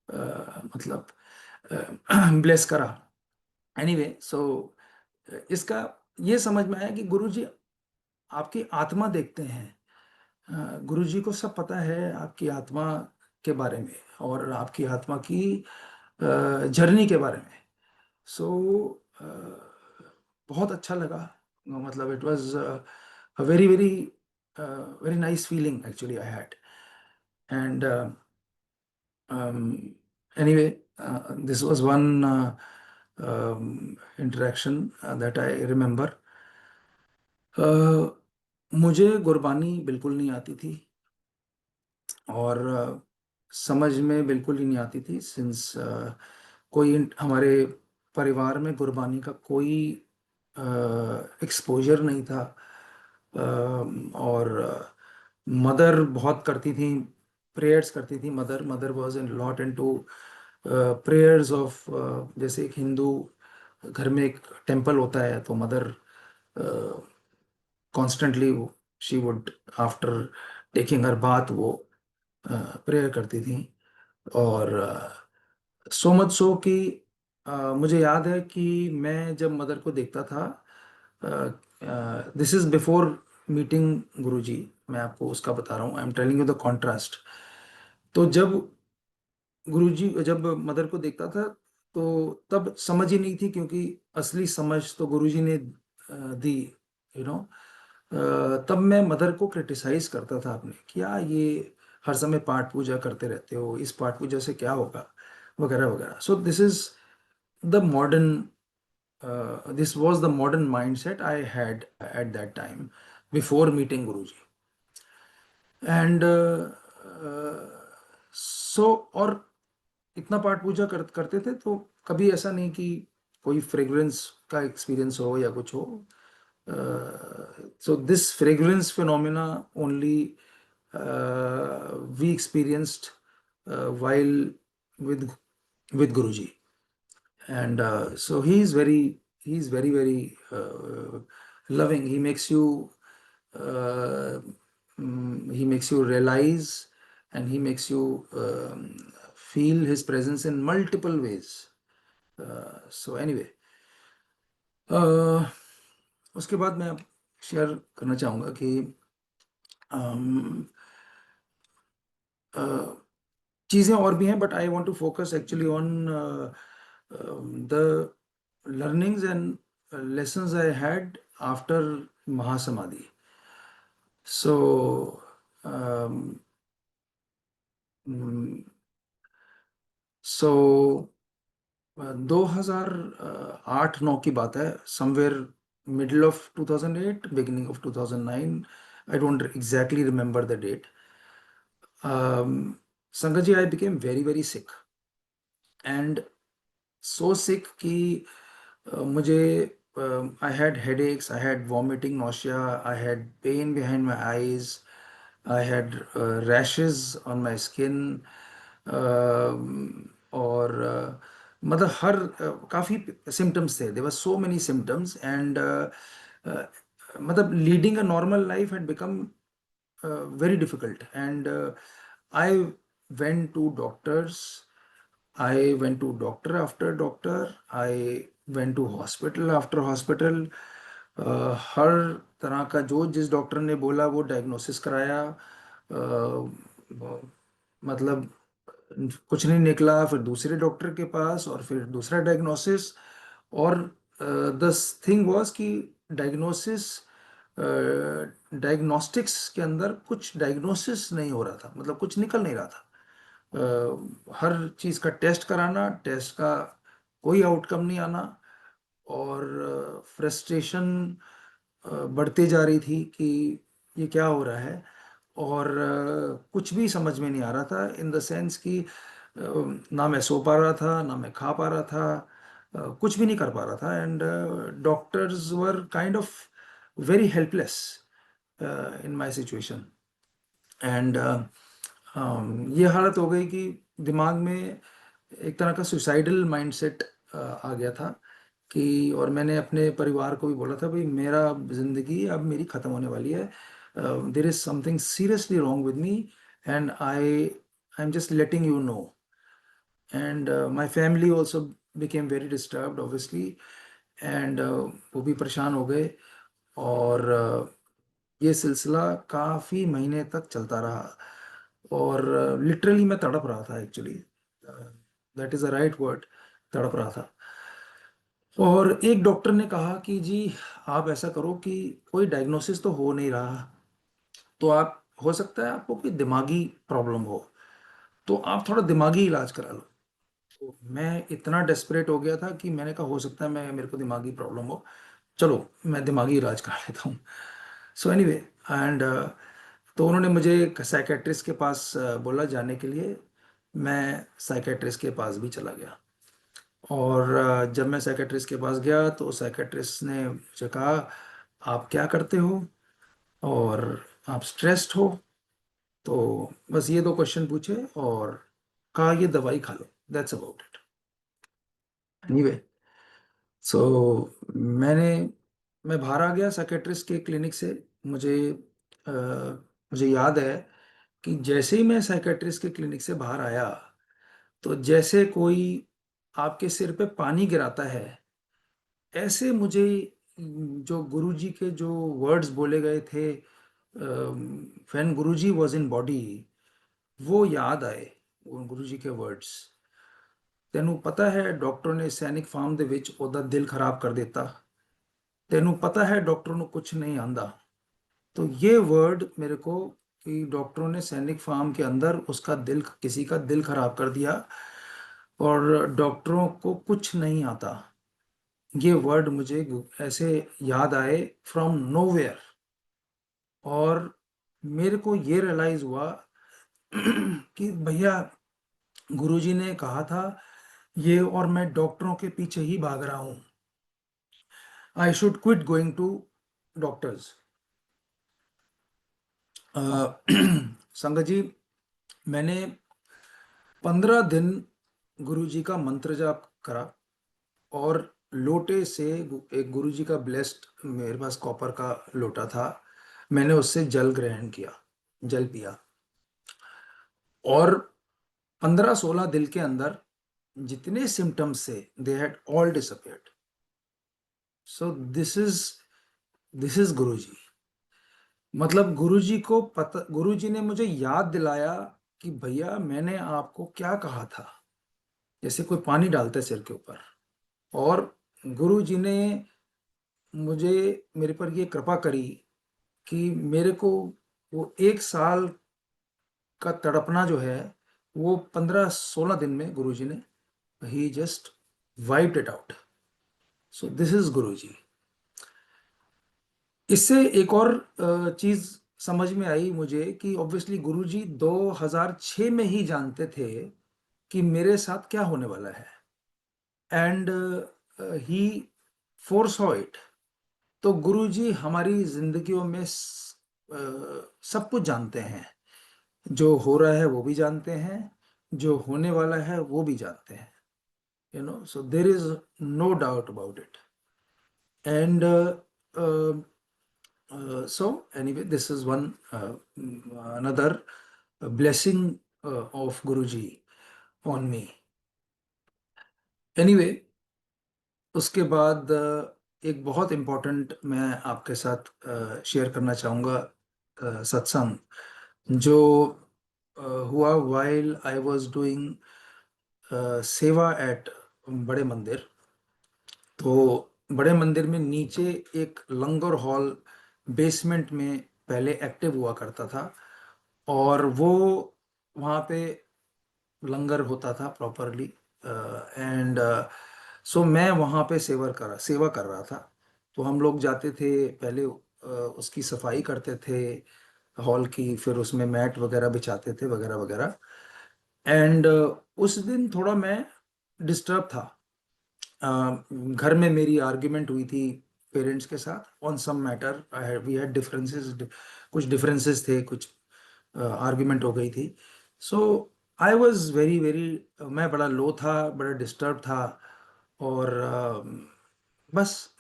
मतलब ब्लेस करा। एनीवे, सो इसका ये समझ में आया कि गुरुजी आपकी आत्मा देखते हैं। गुरुजी को सब पता है आपकी आत्मा के बारे में और आपकी आत्मा की जर्नी के बारे में। सो बहुत अच्छा लगा, मतलब it was a very very very nice feeling actually I had. And anyway, this was one interaction that I remember. मुझे गुरबानी बिल्कुल नहीं आती थी और समझ में बिल्कुल ही नहीं आती थी, सिंस कोई हमारे परिवार में गुरबानी का कोई एक्सपोजर नहीं था। और मदर बहुत करती थी, प्रेयर्स करती थी। Mother mother was in lot into prayers of, जैसे एक हिंदू घर में एक टेम्पल होता है तो mother constantly she would after taking her बात वो प्रेयर करती थी। और सो मच सो कि मुझे याद है कि मैं जब मदर को देखता था, दिस इज बिफोर मीटिंग गुरुजी, मैं आपको उसका बता रहा हूँ, I am telling you the contrast. तो जब मदर को देखता था तो तब समझ ही नहीं थी, क्योंकि असली समझ तो गुरुजी ने दी, यू नो। तब मैं मदर को क्रिटिसाइज करता था अपने, क्या ये हर समय पाठ पूजा करते रहते हो, इस पाठ पूजा से क्या होगा, वगैरह वगैरह। सो this is the modern, this was the modern mindset I had at that time before meeting Guruji. And so और इतना पाठ पूजा करते थे, तो कभी ऐसा नहीं कि कोई फ्रेग्रेंस का एक्सपीरियंस हो या कुछ हो. So this fragrance phenomena only we experienced while with Guruji. And so he's very loving. Uh, he makes you realize, and he makes you feel his presence in multiple ways. So anyway, uh, उसके बाद मैं शेयर करना चाहूँगा कि um, uh, चीज़ें और भी हैं, but I want to focus actually on the learnings and lessons I had after Mahasamadhi. So, um, mm, so 2008-9 की बात है, somewhere middle of 2008, beginning of 2009. I don't exactly remember the date. Sangat ji, I became very sick, and so sick कि मुझे I had headaches, I had vomiting, nausea, I had pain behind my eyes, I had rashes on my skin. और मतलब हर काफ़ी सिम्टम्स थे. There were so many symptoms, and मतलब leading a normal life had become very difficult. And I went to doctors. I went to doctor after doctor. I went to hospital after hospital. हर तरह का जो जिस डॉक्टर ने बोला वो डायग्नोसिस कराया. मतलब कुछ नहीं निकला, फिर दूसरे डॉक्टर के पास, और फिर दूसरा डायग्नोसिस. और द थिंग वाज कि डायग्नोसिस डायग्नोस्टिक्स के अंदर कुछ डायग्नोसिस नहीं हो रहा था, मतलब कुछ निकल नहीं रहा था. हर चीज़ का टेस्ट कराना, टेस्ट का कोई आउटकम नहीं आना, और फ्रस्ट्रेशन बढ़ती जा रही थी कि ये क्या हो रहा है. और कुछ भी समझ में नहीं आ रहा था, इन द सेंस कि ना मैं सो पा रहा था, ना मैं खा पा रहा था, कुछ भी नहीं कर पा रहा था. And doctors were kind of very helpless in my situation. And ये हालत हो गई कि दिमाग में एक तरह का सुसाइडल माइंडसेट आ गया था. कि और मैंने अपने परिवार को भी बोला था, भाई मेरा ज़िंदगी अब मेरी ख़त्म होने वाली है. There is something seriously wrong with me, and I am just letting you know. And my family also became very disturbed obviously. And वो भी परेशान हो गए. और ये सिलसिला काफ़ी महीने तक चलता रहा. और लिटरली मैं तड़प रहा था actually. That is a right word, तड़प रहा था. और एक डॉक्टर ने कहा कि जी, आप ऐसा करो कि कोई डायग्नोसिस तो हो नहीं रहा, तो आप, हो सकता है आपको कोई दिमागी प्रॉब्लम हो, तो आप थोड़ा दिमागी इलाज करा लो. तो मैं इतना डेस्परेट हो गया था कि मैंने कहा हो सकता है मैं मेरे को दिमागी प्रॉब्लम हो, चलो मैं दिमागी इलाज करा लेता हूँ. सो एनीवे, एंड तो उन्होंने मुझे साइकेट्रिस्ट के पास बोला जाने के लिए. मैं साइकेट्रिस्ट के पास भी चला गया. और जब मैं साइकेट्रिस्ट के पास गया तो साइकेट्रिस्ट ने मुझे कहा, आप क्या करते हो और आप स्ट्रेस्ड हो. तो बस ये दो क्वेश्चन पूछे और कहा ये दवाई खा लो, दैट्स अबाउट इट. एनीवे, सो मैंने मैं बाहर आ गया साइकेट्रिस्ट के क्लिनिक से. मुझे मुझे याद है कि जैसे ही मैं साइकेट्रिस्ट के क्लिनिक से बाहर आया, तो जैसे कोई आपके सिर पे पानी गिराता है, ऐसे मुझे जो गुरुजी के जो वर्ड्स बोले गए थे, when Guruji was in body, वो याद आए. वो गुरुजी के वर्ड्स, ਤੈਨੂੰ ਪਤਾ ਹੈ ਡਾਕਟਰ ਨੇ ਸੈਨਿਕ ਫਾਰਮ ਦੇ ਵਿੱਚ ਉਹਦਾ ਦਿਲ ਖਰਾਬ ਕਰ ਦਿੱਤਾ, ਤੈਨੂੰ ਪਤਾ है डॉक्टर ਨੂੰ कुछ नहीं आंदा. तो ये वर्ड मेरे को, कि डॉक्टरों ने सैनिक फार्म के अंदर उसका दिल, किसी का दिल खराब कर दिया, और डॉक्टरों को कुछ नहीं आता, ये वर्ड मुझे ऐसे याद आए फ्रॉम नोवेयर. और मेरे को ये रियलाइज हुआ कि भैया गुरुजी ने कहा था ये, और मैं डॉक्टरों के पीछे ही भाग रहा हूँ। I should quit going to doctors. संगत जी, मैंने 15 दिन गुरुजी का मंत्र जाप करा, और लोटे से, एक गुरुजी का ब्लेस्ड, मेरे पास कॉपर का लोटा था, मैंने उससे जल ग्रहण किया, जल पिया, और 15-16 दिन के अंदर जितने सिम्टम्स थे they had all disappeared. So this is Guruji. मतलब गुरुजी को पता, गुरुजी ने मुझे याद दिलाया कि भैया मैंने आपको क्या कहा था, जैसे कोई पानी डालता है सिर के ऊपर। और गुरुजी ने मुझे, मेरे पर ये कृपा करी कि मेरे को वो 1 साल का तड़पना जो है, वो 15-16 दिन में गुरुजी ने, he just wiped it out. So this is Guruji. इससे एक और चीज समझ में आई मुझे कि ऑब्वियसली गुरुजी 2006 में ही जानते थे कि मेरे साथ क्या होने वाला है, एंड ही फोरसॉ इट। तो गुरुजी हमारी जिंदगियों में सब कुछ जानते हैं। जो हो रहा है वो भी जानते हैं, जो होने वाला है वो भी जानते हैं, so there is no doubt about it. And so anyway, this is one another blessing of Guruji on me. Anyway, उसके बाद एक बहुत इम्पोर्टेंट मैं आपके साथ शेयर करना चाहूँगा, सत्संग जो हुआ while I was doing सेवा एट बड़े मंदिर। तो बड़े मंदिर में नीचे एक लंगर हॉल बेसमेंट में पहले एक्टिव हुआ करता था, और वो वहाँ पे लंगर होता था प्रॉपरली। एंड सो मैं वहाँ पे सेवा कर रहा था। तो हम लोग जाते थे पहले, उसकी सफाई करते थे हॉल की, फिर उसमें मैट वगैरह बिछाते थे वगैरह वगैरह। एंड उस दिन थोड़ा मैं डिस्टर्ब था। घर में मेरी आर्ग्यूमेंट हुई थी पेरेंट्स के साथ on some matter, we had differences, कुछ डिफरेंसेस थे, कुछ आर्ग्यूमेंट हो गई थी। So I was very very, मैं बड़ा लो था, बड़ा डिस्टर्ब था, और बस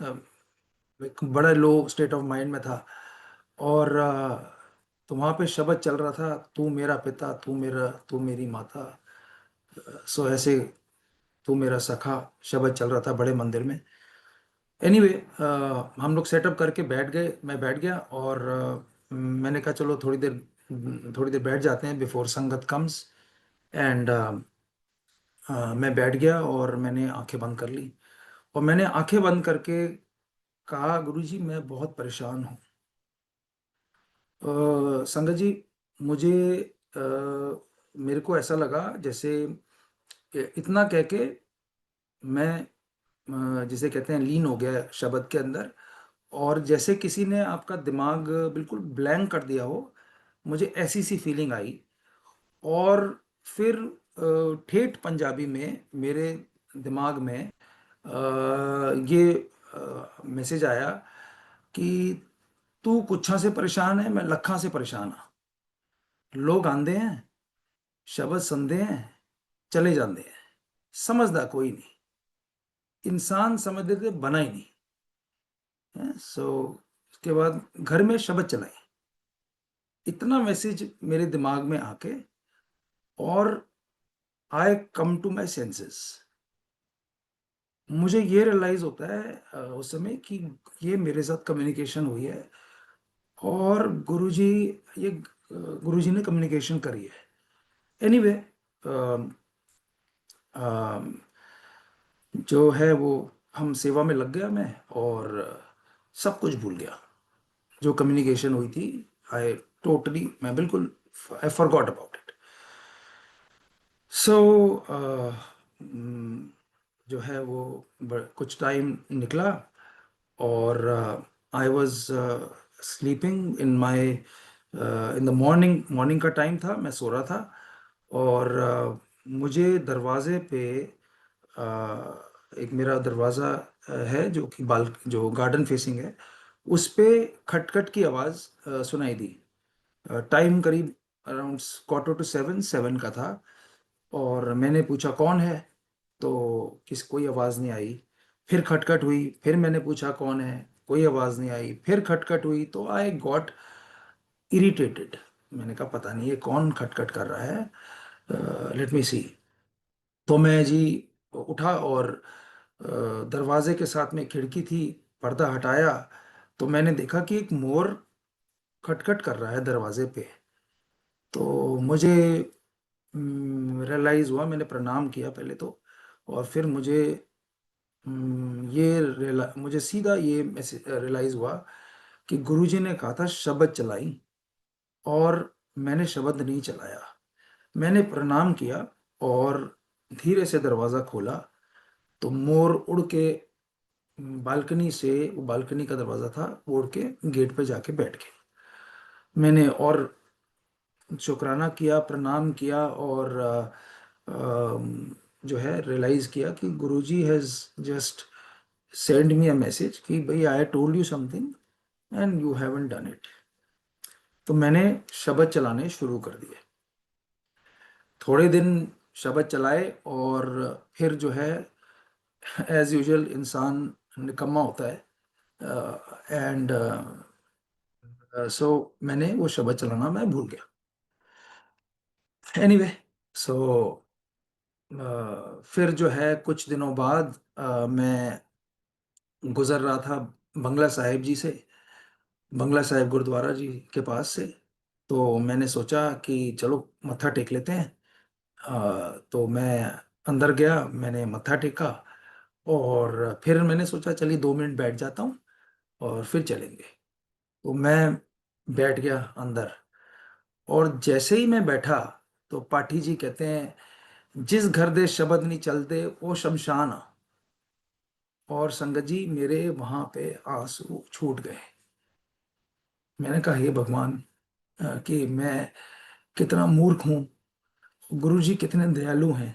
एक बड़ा लो स्टेट ऑफ माइंड में था। और तो वहाँ पे शब्द चल रहा था, तू मेरा पिता, तू मेरी माता, सो ऐसे, तू मेरा सखा, शब्द चल रहा था बड़े मंदिर में। एनीवे हम लोग सेटअप करके बैठ गए, मैं बैठ गया, और मैंने कहा चलो थोड़ी देर बैठ जाते हैं बिफोर संगत कम्स। एंड मैं बैठ गया और मैंने आंखें बंद कर ली, और मैंने आंखें बंद करके कहा, गुरुजी मैं बहुत परेशान हूँ। संगत जी, मुझे मेरे को ऐसा लगा जैसे इतना कह के मैं जिसे कहते हैं लीन हो गया शब्द के अंदर, और जैसे किसी ने आपका दिमाग बिल्कुल ब्लैंक कर दिया हो, मुझे ऐसी सी फीलिंग आई। और फिर ठेठ पंजाबी में मेरे दिमाग में ये मैसेज आया कि तू कुछा से परेशान है, मैं लखा से परेशान हाँ। लोग आंदे हैं, शब्द सुनते हैं, चले जाते हैं, समझदा कोई नहीं, इंसान समझते थे बना ही नहीं है। सो उसके बाद घर में शब्द चलाए, इतना मैसेज मेरे दिमाग में आके, और आई कम टू माई सेंसेस। मुझे ये रियलाइज होता है उस समय कि ये मेरे साथ कम्युनिकेशन हुई है, और गुरुजी, ये गुरुजी ने कम्युनिकेशन करी है। एनीवे जो है वो, हम सेवा में लग गया मैं, और सब कुछ भूल गया जो कम्युनिकेशन हुई थी। आई टोटली, मैं बिल्कुल, आई फॉरगॉट अबाउट इट। सो जो है वो कुछ टाइम निकला, और I was sleeping in my in the morning, morning का टाइम था, मैं सो रहा था, और मुझे दरवाजे पे एक मेरा दरवाज़ा है जो कि बाल जो गार्डन फेसिंग है, उस पे खटखट की आवाज़ सुनाई दी। टाइम करीब around quarter to seven, seven का था। और मैंने पूछा कौन है, तो कोई आवाज़ नहीं आई। फिर खटखट हुई, फिर मैंने पूछा कौन है, कोई आवाज़ नहीं आई। फिर खटखट हुई, तो आई गॉट इरिटेटेड। मैंने कहा पता नहीं ये कौन खटखट कर रहा है, लेट मी सी। तो मैं जी उठा और दरवाजे के साथ में खिड़की थी, पर्दा हटाया, तो मैंने देखा कि एक मोर खटखट कर रहा है दरवाजे पे। तो मुझे रियलाइज़ हुआ, मैंने प्रणाम किया पहले तो, और फिर मुझे मुझे सीधा ये मैसेज रियलाइज़ हुआ कि गुरुजी ने कहा था शब्द चलाई, और मैंने शब्द नहीं चलाया। मैंने प्रणाम किया और धीरे से दरवाज़ा खोला, तो मोर उड़ के बालकनी से, वो बालकनी का दरवाज़ा था, वो उड़ के गेट पे जाके बैठ गया। मैंने और शुक्राना किया, प्रणाम किया, और जो है रियलाइज़ किया कि Guruji has just send me a message कि भाई I told you something and you haven't done it. तो मैंने शब्द चलाने शुरू कर दिए। थोड़े दिन शब्द चलाए, और फिर जो है एज यूजुअल इंसान निकम्मा होता है, एंड सो मैंने वो शब्द चलाना मैं भूल गया। एनीवे, सो फिर जो है कुछ दिनों बाद मैं गुजर रहा था बंगला साहिब जी से, बंगला साहिब गुरुद्वारा जी के पास से। तो मैंने सोचा कि चलो मत्था टेक लेते हैं। तो मैं अंदर गया, मैंने मत्था टेका, और फिर मैंने सोचा चलिए 2 मिनट बैठ जाता हूँ और फिर चलेंगे। तो मैं बैठ गया अंदर, और जैसे ही मैं बैठा, तो पाठी जी कहते हैं जिस घर दे शब्द नहीं चलते वो शमशान आ। और संगत जी मेरे वहां पे आंसू छूट गए। मैंने कहा हे भगवान, कि मैं कितना मूर्ख हूँ, गुरु जी कितने दयालु हैं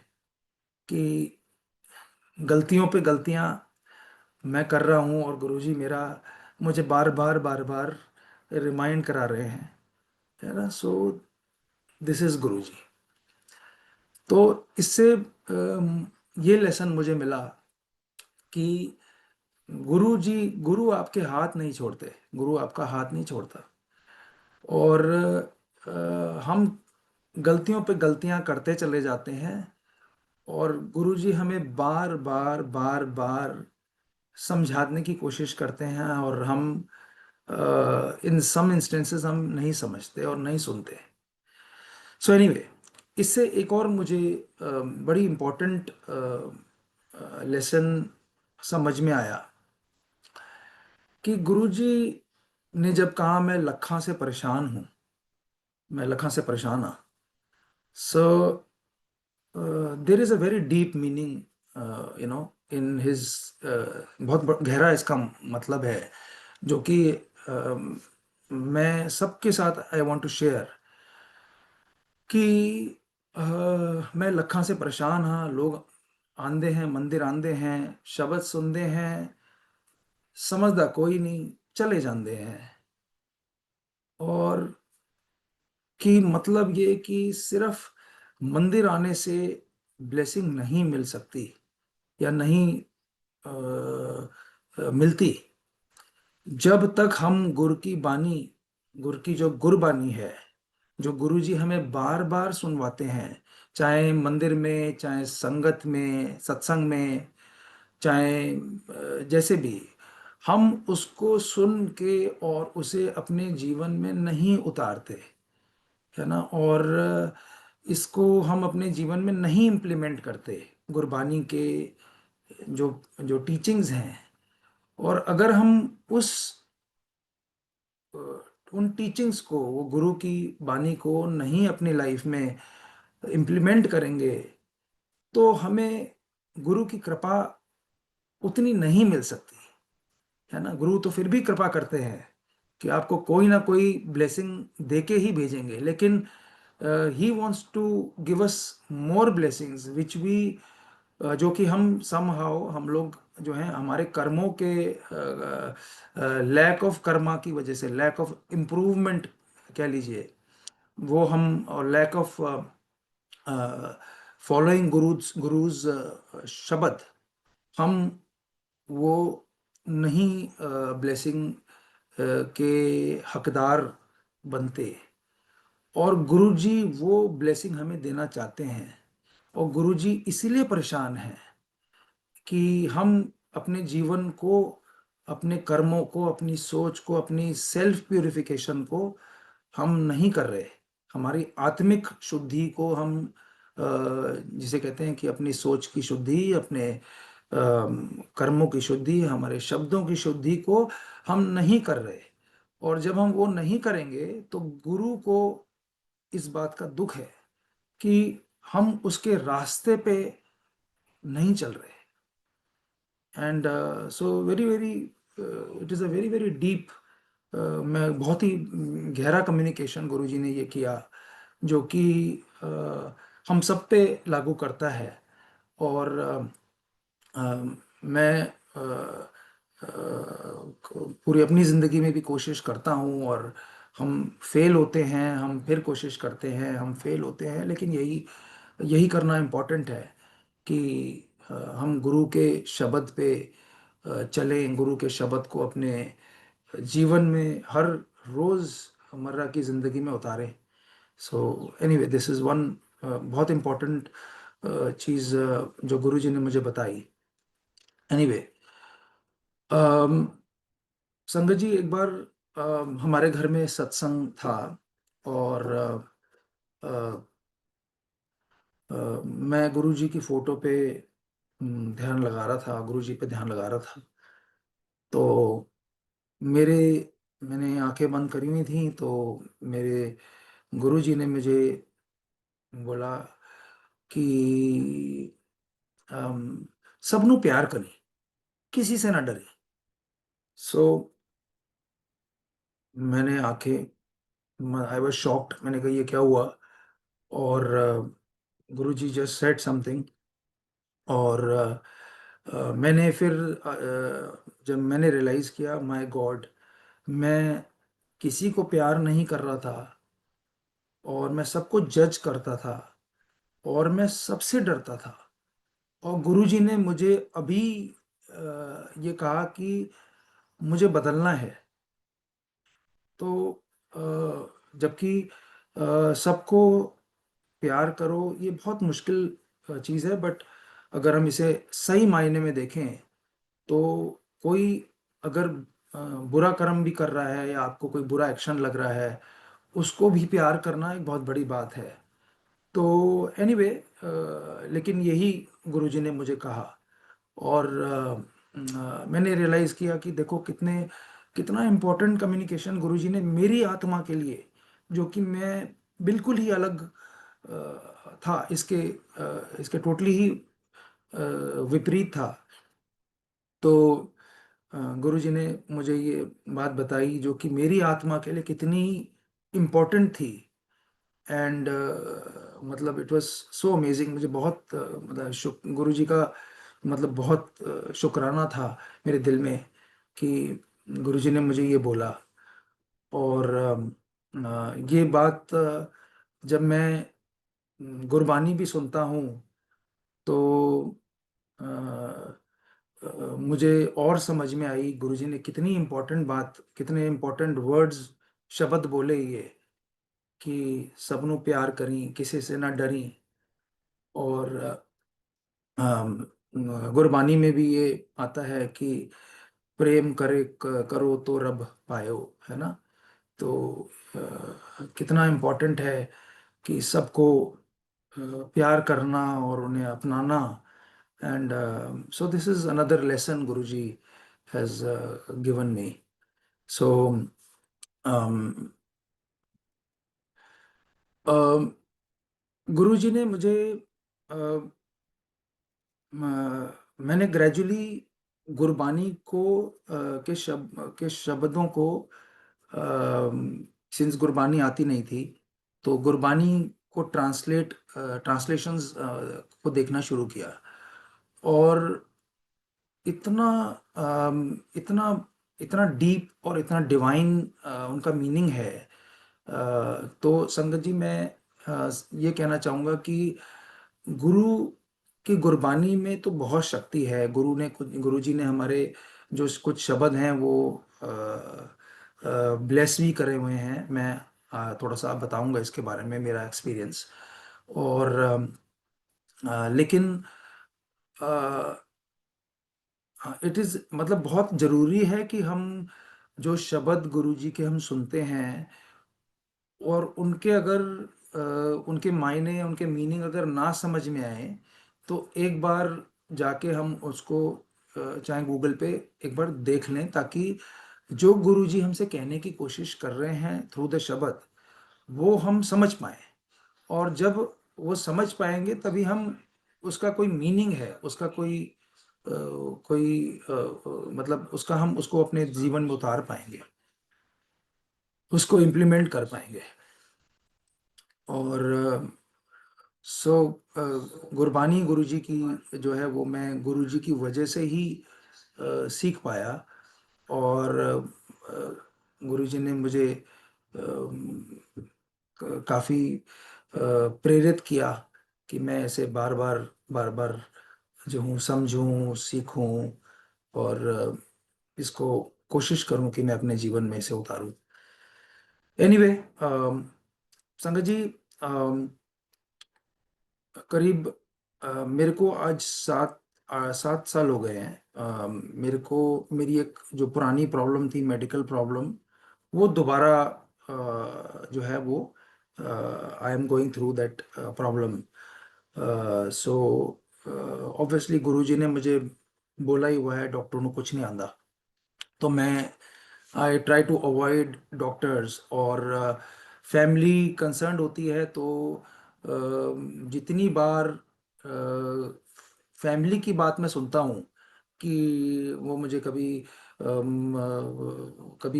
कि गलतियों पे गलतियां मैं कर रहा हूँ, और गुरु जी मेरा मुझे बार बार बार बार रिमाइंड करा रहे हैं, है ना। सो दिस इज गुरु जी। तो इससे ये लेसन मुझे मिला कि गुरु जी, गुरु आपके हाथ नहीं छोड़ते, गुरु आपका हाथ नहीं छोड़ता। और हम गलतियों पे गलतियां करते चले जाते हैं, और गुरु जी हमें बार बार बार बार समझाने की कोशिश करते हैं, और हम इन सम इंस्टेंसेस हम नहीं समझते और नहीं सुनते। सो एनीवे, इससे एक और मुझे बड़ी इम्पोर्टेंट लेसन समझ में आया कि गुरुजी ने जब कहा मैं लखा से परेशान हूँ, मैं लखा से परेशान हाँ, so there is a very deep meaning in his, बहुत गहरा इसका मतलब है, जो कि मैं सबके साथ आई वांट टू शेयर कि मैं लखा से परेशान हाँ। लोग आंदे हैं, मंदिर आंदे हैं, शब्द सुनते हैं, समझदा कोई नहीं, चले जाते हैं। और कि मतलब ये कि सिर्फ मंदिर आने से ब्लेसिंग नहीं मिल सकती, या नहीं मिलती। जब तक हम गुरु की बानी, गुरु की जो गुरबानी है, जो गुरु जी हमें बार बार सुनवाते हैं, चाहे मंदिर में, चाहे संगत में, सत्संग में, चाहे जैसे भी, हम उसको सुन के और उसे अपने जीवन में नहीं उतारते, है ना, और इसको हम अपने जीवन में नहीं इम्प्लीमेंट करते, गुरबानी के जो जो टीचिंग्स हैं। और अगर हम उस अ, उन टीचिंग्स को, वो गुरु की बानी को नहीं अपनी लाइफ में इम्प्लीमेंट करेंगे, तो हमें गुरु की कृपा उतनी नहीं मिल सकती, है ना। गुरु तो फिर भी कृपा करते हैं, कि आपको कोई ना कोई ब्लेसिंग दे के ही भेजेंगे, लेकिन he wants to give us more blessings which we, जो कि हम समहाउ, हम लोग जो हैं हमारे कर्मों के लैक ऑफ कर्मा की वजह से, लैक ऑफ इम्प्रूवमेंट कह लीजिए, वो हम, और लैक ऑफ फॉलोइंग गुरुज शब्द, हम वो नहीं ब्लेसिंग के हकदार बनते। और गुरुजी वो ब्लेसिंग हमें देना चाहते हैं, और गुरुजी इसीलिए परेशान हैं कि हम अपने जीवन को, अपने कर्मों को, अपनी सोच को, अपनी सेल्फ प्यूरिफिकेशन को हम नहीं कर रहे। हमारी आत्मिक शुद्धि को हम, जिसे कहते हैं कि अपनी सोच की शुद्धि, अपने कर्मों की शुद्धि, हमारे शब्दों की शुद्धि को हम नहीं कर रहे। और जब हम वो नहीं करेंगे तो गुरु को इस बात का दुख है कि हम उसके रास्ते पे नहीं चल रहे। And so very very, it is a very very deep, मैं बहुत ही गहरा कम्युनिकेशन गुरुजी ने ये किया, जो कि हम सब पे लागू करता है। और मैं पूरी अपनी ज़िंदगी में भी कोशिश करता हूँ, और हम फेल होते हैं, हम फिर कोशिश करते हैं, हम फेल होते हैं, लेकिन यही यही करना इम्पोर्टेंट है कि हम गुरु के शब्द पे चलें, गुरु के शब्द को अपने जीवन में हर रोज़मर्रा की ज़िंदगी में उतारें। So anyway, this is one बहुत इम्पोर्टेंट चीज़ जो गुरु जी ने मुझे बताई। एनीवे, संगत जी, एक बार हमारे घर में सत्संग था, और अ, मैं गुरु जी की फोटो पे ध्यान लगा रहा था, गुरु जी पे ध्यान लगा रहा था। तो मेरे मैंने आंखें बंद करी हुई थी, तो मेरे गुरु जी ने मुझे बोला कि अम, सबनों प्यार करी, किसी से ना डरी। सो मैंने आंखें, आई वॉज शॉक्ड, मैंने कहा ये क्या हुआ। और गुरु जी जस्ट सेड समथिंग, और मैंने फिर जब मैंने रियलाइज़ किया, माय गॉड, मैं किसी को प्यार नहीं कर रहा था, और मैं सबको जज करता था, और मैं सबसे डरता था। और गुरुजी ने मुझे अभी ये कहा कि मुझे बदलना है। तो जबकि सबको प्यार करो, ये बहुत मुश्किल चीज़ है, बट अगर हम इसे सही मायने में देखें, तो कोई अगर बुरा कर्म भी कर रहा है, या आपको कोई बुरा एक्शन लग रहा है, उसको भी प्यार करना एक बहुत बड़ी बात है। तो एनीवे, लेकिन यही गुरुजी ने मुझे कहा। और मैंने रियलाइज़ किया कि देखो कितना इम्पोर्टेंट कम्युनिकेशन गुरुजी ने मेरी आत्मा के लिए, जो कि मैं बिल्कुल ही अलग था, इसके टोटली ही विपरीत था। तो गुरुजी ने मुझे ये बात बताई, जो कि मेरी आत्मा के लिए कितनी इम्पोर्टेंट थी। एंड मतलब इट वाज सो अमेजिंग। मुझे बहुत मतलब गुरु जी का मतलब बहुत शुक्राना था मेरे दिल में कि गुरु जी ने मुझे ये बोला। और ये बात जब मैं गुरबानी भी सुनता हूँ, तो अ, मुझे और समझ में आई गुरु जी ने कितनी इम्पोर्टेंट बात, कितने इम्पोर्टेंट वर्ड्स, शब्द बोले ये, कि सबनों प्यार करी, किसी से ना डरी। और गुरबानी में भी ये आता है कि प्रेम करो तो रब पायो, है ना। तो कितना इम्पोर्टेंट है कि सबको प्यार करना और उन्हें अपनाना। And so this is another lesson Guruji has given me. So Guruji ने मुझे मैंने ग्रेजुअली गुरबानी को के शब्दों को सिंस गुरबानी आती नहीं थी, तो गुरबानी को ट्रांसलेशंस को देखना शुरू किया। और इतना इतना इतना डीप और इतना डिवाइन उनका मीनिंग है। तो संगत जी, मैं ये कहना चाहूँगा कि गुरु की गुरबानी में तो बहुत शक्ति है। गुरु जी ने हमारे जो कुछ शब्द हैं वो ब्लेस भी करे हुए हैं। मैं थोड़ा सा बताऊंगा इसके बारे में, मेरा एक्सपीरियंस। और लेकिन इट इज़ मतलब बहुत ज़रूरी है कि हम जो शब्द गुरु जी के हम सुनते हैं, और उनके अगर उनके मायने, उनके मीनिंग अगर ना समझ में आए, तो एक बार जाके हम उसको चाहे गूगल पे एक बार देख लें, ताकि जो गुरुजी हमसे कहने की कोशिश कर रहे हैं थ्रू द शब्द, वो हम समझ पाए। और जब वो समझ पाएंगे तभी हम उसका कोई मीनिंग है, उसका मतलब उसका हम उसको अपने जीवन में उतार पाएंगे, उसको इम्प्लीमेंट कर पाएंगे। और सो गुरबानी गुरुजी की जो है, वो मैं गुरुजी की वजह से ही सीख पाया। और गुरुजी ने मुझे काफ़ी प्रेरित किया कि मैं ऐसे बार बार जो हूँ समझूं, सीखूं, और इसको कोशिश करूं कि मैं अपने जीवन में इसे उतारूं। एनीवे, संगत जी, करीब मेरे को आज 7 साल हो गए हैं। मेरे को मेरी एक जो पुरानी प्रॉब्लम थी, मेडिकल प्रॉब्लम, वो दोबारा जो है वो I am going through that problem. So obviously Guruji ने मुझे बोला ही हुआ है, डॉक्टर को कुछ नहीं आंदा। तो मैं I try to avoid doctors. और फैमिली कंसर्न होती है, तो जितनी बार फैमिली की बात मैं सुनता हूँ कि वो मुझे कभी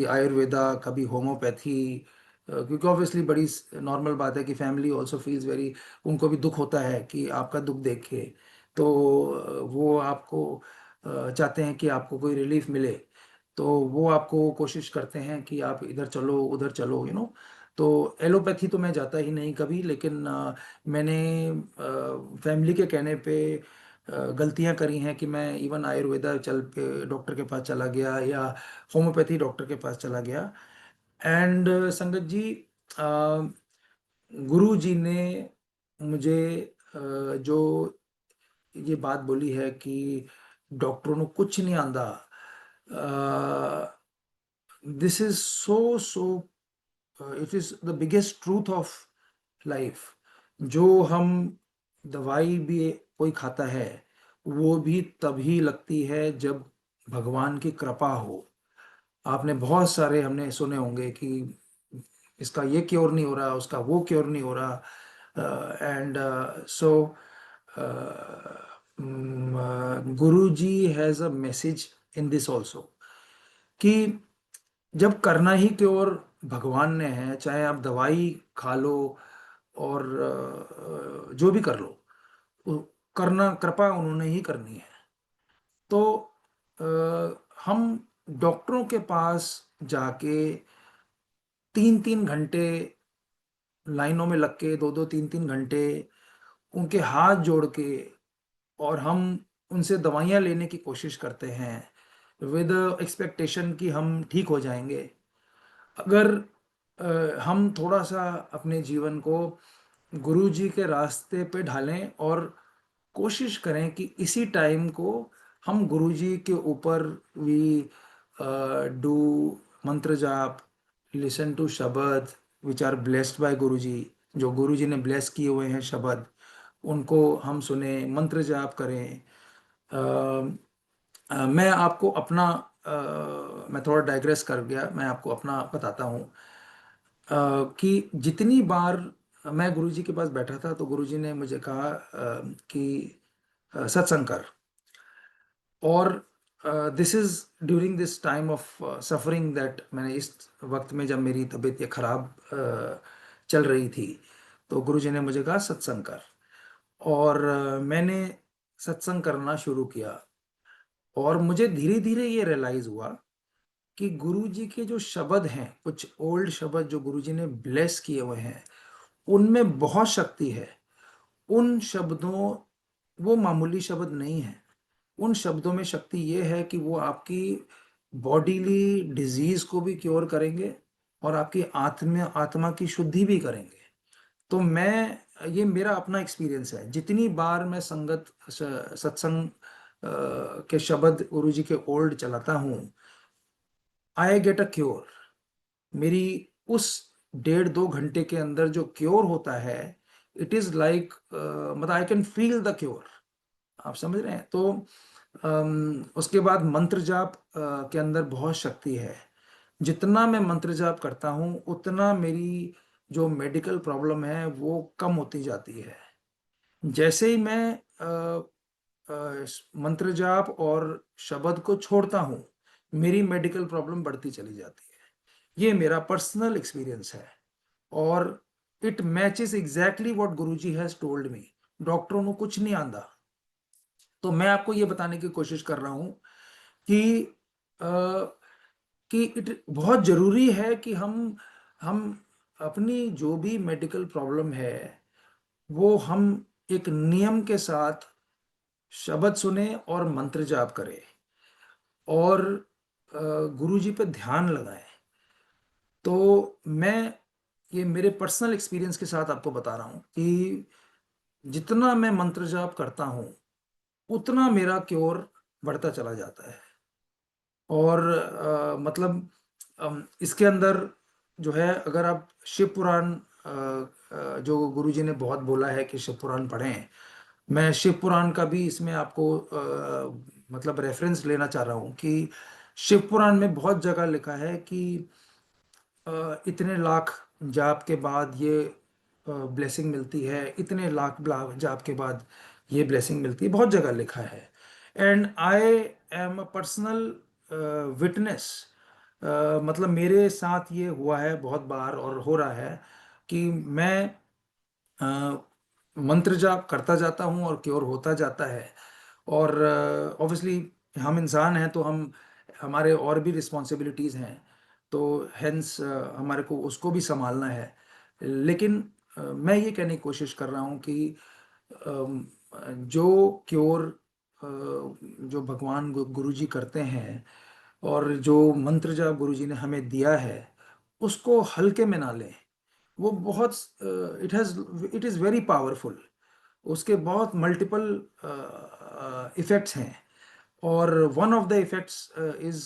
आयुर्वेदा, कभी होम्योपैथी, क्योंकि ऑब्वियसली बड़ी नॉर्मल बात है कि फैमिली ऑल्सो फील्स वेरी, उनको भी दुख होता है कि आपका दुख देख के। तो वो आपको चाहते हैं कि आपको कोई रिलीफ मिले, तो वो आपको कोशिश करते हैं कि आप इधर चलो, उधर चलो, तो एलोपैथी तो मैं जाता ही नहीं कभी। लेकिन मैंने फैमिली के कहने पे गलतियां करी हैं कि मैं इवन आयुर्वेदा चल पे डॉक्टर के पास चला गया, या होम्योपैथी डॉक्टर के पास चला गया। एंड संगत जी, गुरु जी ने मुझे जो ये बात बोली है कि डॉक्टरों को कुछ नहीं आंदा, this is so it is the biggest truth of life. जो हम दवाई भी कोई खाता है, वो भी तभी लगती है जब भगवान की कृपा हो। आपने बहुत सारे हमने सुने होंगे कि इसका ये क्योर नहीं हो रहा, उसका वो क्योर नहीं हो रहा। And so Guru ji has a message in this also, कि जब करना ही क्योर भगवान ने है, चाहे आप दवाई खा लो और जो भी कर लो, करना कृपा उन्होंने ही करनी है। तो हम डॉक्टरों के पास जाके 3 3 घंटे लाइनों में लग के, 2 2 3 3 घंटे उनके हाथ जोड़ के, और हम उनसे दवाइयाँ लेने की कोशिश करते हैं विद एक्सपेक्टेशन कि हम ठीक हो जाएंगे। अगर हम थोड़ा सा अपने जीवन को गुरु जी के रास्ते पे ढालें, और कोशिश करें कि इसी टाइम को हम गुरु जी के ऊपर वी डू मंत्र जाप, लिसन टू शब्द विच आर ब्लेस्ड बाय गुरु जी, जो गुरु जी ने ब्लेस किए हुए हैं शब्द, उनको हम सुने, मंत्र जाप करें। मैं आपको अपना मैं थोड़ा डाइग्रेस कर गया, मैं आपको अपना बताता हूँ कि जितनी बार मैं गुरुजी के पास बैठा था, तो गुरुजी ने मुझे कहा कि सत्संग कर। और this is during this time of suffering that, मैंने इस वक्त में जब मेरी तबीयत ये खराब चल रही थी, तो गुरुजी ने मुझे कहा सत्संग कर। और मैंने सत्संग करना शुरू किया। और मुझे धीरे धीरे ये रियलाइज हुआ कि गुरुजी के जो शब्द हैं, कुछ ओल्ड शब्द जो गुरुजी ने ब्लेस किए हुए हैं, उनमें बहुत शक्ति है। उन शब्दों, वो मामूली शब्द नहीं है। उन शब्दों में शक्ति ये है कि वो आपकी बॉडीली डिजीज को भी क्योर करेंगे और आपकी आत्मा आत्मा की शुद्धि भी करेंगे। तो मैं, ये मेरा अपना एक्सपीरियंस है। जितनी बार मैं सत्संग के शब्द गुरु जी के ओल्ड चलाता हूँ, आई गेट अ क्योर। मेरी उस 1.5-2 घंटे के अंदर जो क्योर होता है, इट इज लाइक, मतलब I can feel the cure. आप समझ रहे हैं? तो उसके बाद मंत्र जाप के अंदर बहुत शक्ति है। जितना मैं मंत्र जाप करता हूँ, उतना मेरी जो मेडिकल प्रॉब्लम है वो कम होती जाती है। जैसे ही मैं मंत्र जाप और शब्द को छोड़ता हूँ, मेरी मेडिकल प्रॉब्लम बढ़ती चली जाती है। ये मेरा पर्सनल एक्सपीरियंस है। और it matches exactly what Guruji has told me. डॉक्टरों को कुछ नहीं आंदा। तो मैं आपको ये बताने की कोशिश कर रहा हूँ कि अ, कि इट बहुत जरूरी है कि हम अपनी जो भी मेडिकल प्रॉब्लम है, वो हम एक नियम के साथ शब्द सुने और मंत्र जाप करें और गुरु जी पे ध्यान लगाएं। तो मैं ये मेरे पर्सनल एक्सपीरियंस के साथ आपको बता रहा हूँ कि जितना मैं मंत्र जाप करता हूँ, उतना मेरा क्योर बढ़ता चला जाता है। और मतलब इसके अंदर जो है, अगर आप शिव पुराण, जो गुरुजी ने बहुत बोला है कि शिव पुराण पढ़ें, मैं शिव पुराण का भी इसमें आपको मतलब रेफरेंस लेना चाह रहा हूँ कि शिव पुराण में बहुत जगह लिखा है कि इतने लाख जाप के बाद ये ब्लेसिंग मिलती है, इतने लाख जाप के बाद ये ब्लेसिंग मिलती है। बहुत जगह लिखा है। And I am a personal witness. मतलब मेरे साथ ये हुआ है बहुत बार और हो रहा है कि मैं मंत्र जाप करता जाता हूँ और क्योर होता जाता है। और ऑब्वियसली हम इंसान हैं, तो हम, हमारे और भी रिस्पॉन्सिबिलिटीज़ हैं, तो हेंस हमारे को उसको भी संभालना है। लेकिन मैं ये कहने की कोशिश कर रहा हूँ कि अम, जो क्योर जो भगवान गुरुजी करते हैं और जो मंत्र जाप गुरुजी ने हमें दिया है, उसको हल्के में ना लें। वो बहुत, इट इज़ वेरी पावरफुल। उसके बहुत मल्टीपल इफ़ेक्ट्स हैं। और one of the effects is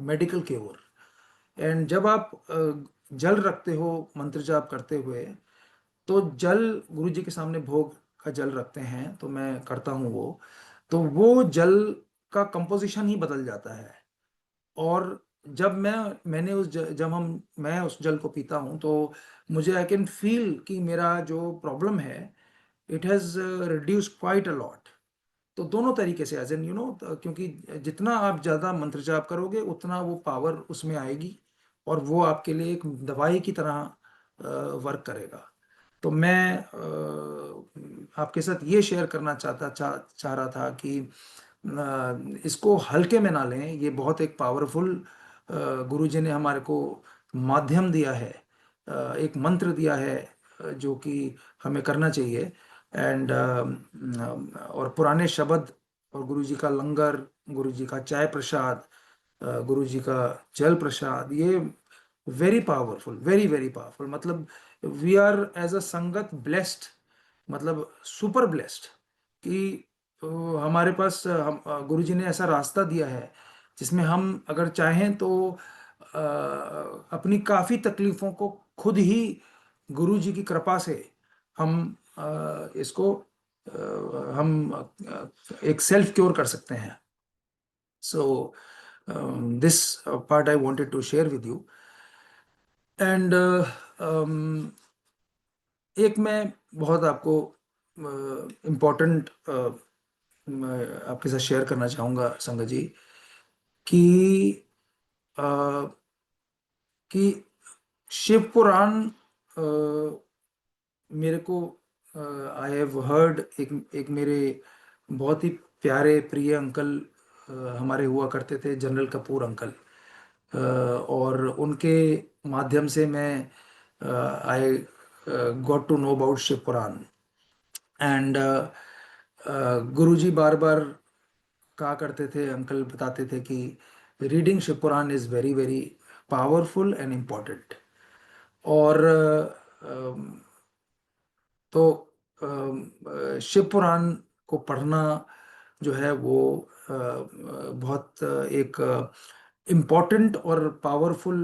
medical cure. And जब आप जल रखते हो मंत्र जाप करते हुए, तो जल गुरु जी के सामने भोग का जल रखते हैं, तो मैं करता हूँ वो, तो वो जल का कंपोजिशन ही बदल जाता है। और जब मैंने जब हम मैं उस जल को पीता हूँ, तो मुझे आई कैन फील कि मेरा जो प्रॉब्लम है, it has reduce quite a lot. तो दोनों तरीके से, एज एन क्योंकि जितना आप ज़्यादा मंत्र जाप करोगे, उतना वो पावर उसमें आएगी और वो आपके लिए एक दवाई की तरह वर्क करेगा। तो मैं आपके साथ ये शेयर करना चाह रहा था कि इसको हल्के में ना लें। ये बहुत एक पावरफुल, गुरुजी ने हमारे को माध्यम दिया है, एक मंत्र दिया है, जो कि हमें करना चाहिए। एंड और पुराने शब्द और गुरुजी का लंगर, गुरुजी का चाय प्रसाद, गुरुजी का जल प्रसाद, ये very powerful, very very powerful. मतलब वी आर एज अ संगत ब्लेस्ड, मतलब सुपर ब्लेस्ड कि हमारे पास हम गुरुजी ने ऐसा रास्ता दिया है जिसमें हम अगर चाहें तो अपनी काफ़ी तकलीफ़ों को खुद ही गुरुजी की कृपा से हम इसको हम एक सेल्फ क्योर कर सकते हैं। So this part I wanted to share with you. And एक मैं बहुत आपको इम्पोर्टेंट मैं आपके साथ शेयर करना चाहूँगा संगत जी कि अ, कि शिव पुराण मेरे को आई हैव हर्ड, एक मेरे बहुत ही प्यारे प्रिय अंकल हमारे हुआ करते थे, जनरल कपूर अंकल। और उनके माध्यम से मैं I got to know about Shiv Puran. And Guruji बार बार कहा करते थे, अंकल बताते थे कि reading Shiv Puran is very very powerful and important. और तो शिव पुराण को पढ़ना जो है वो बहुत एक इम्पॉर्टेंट और पावरफुल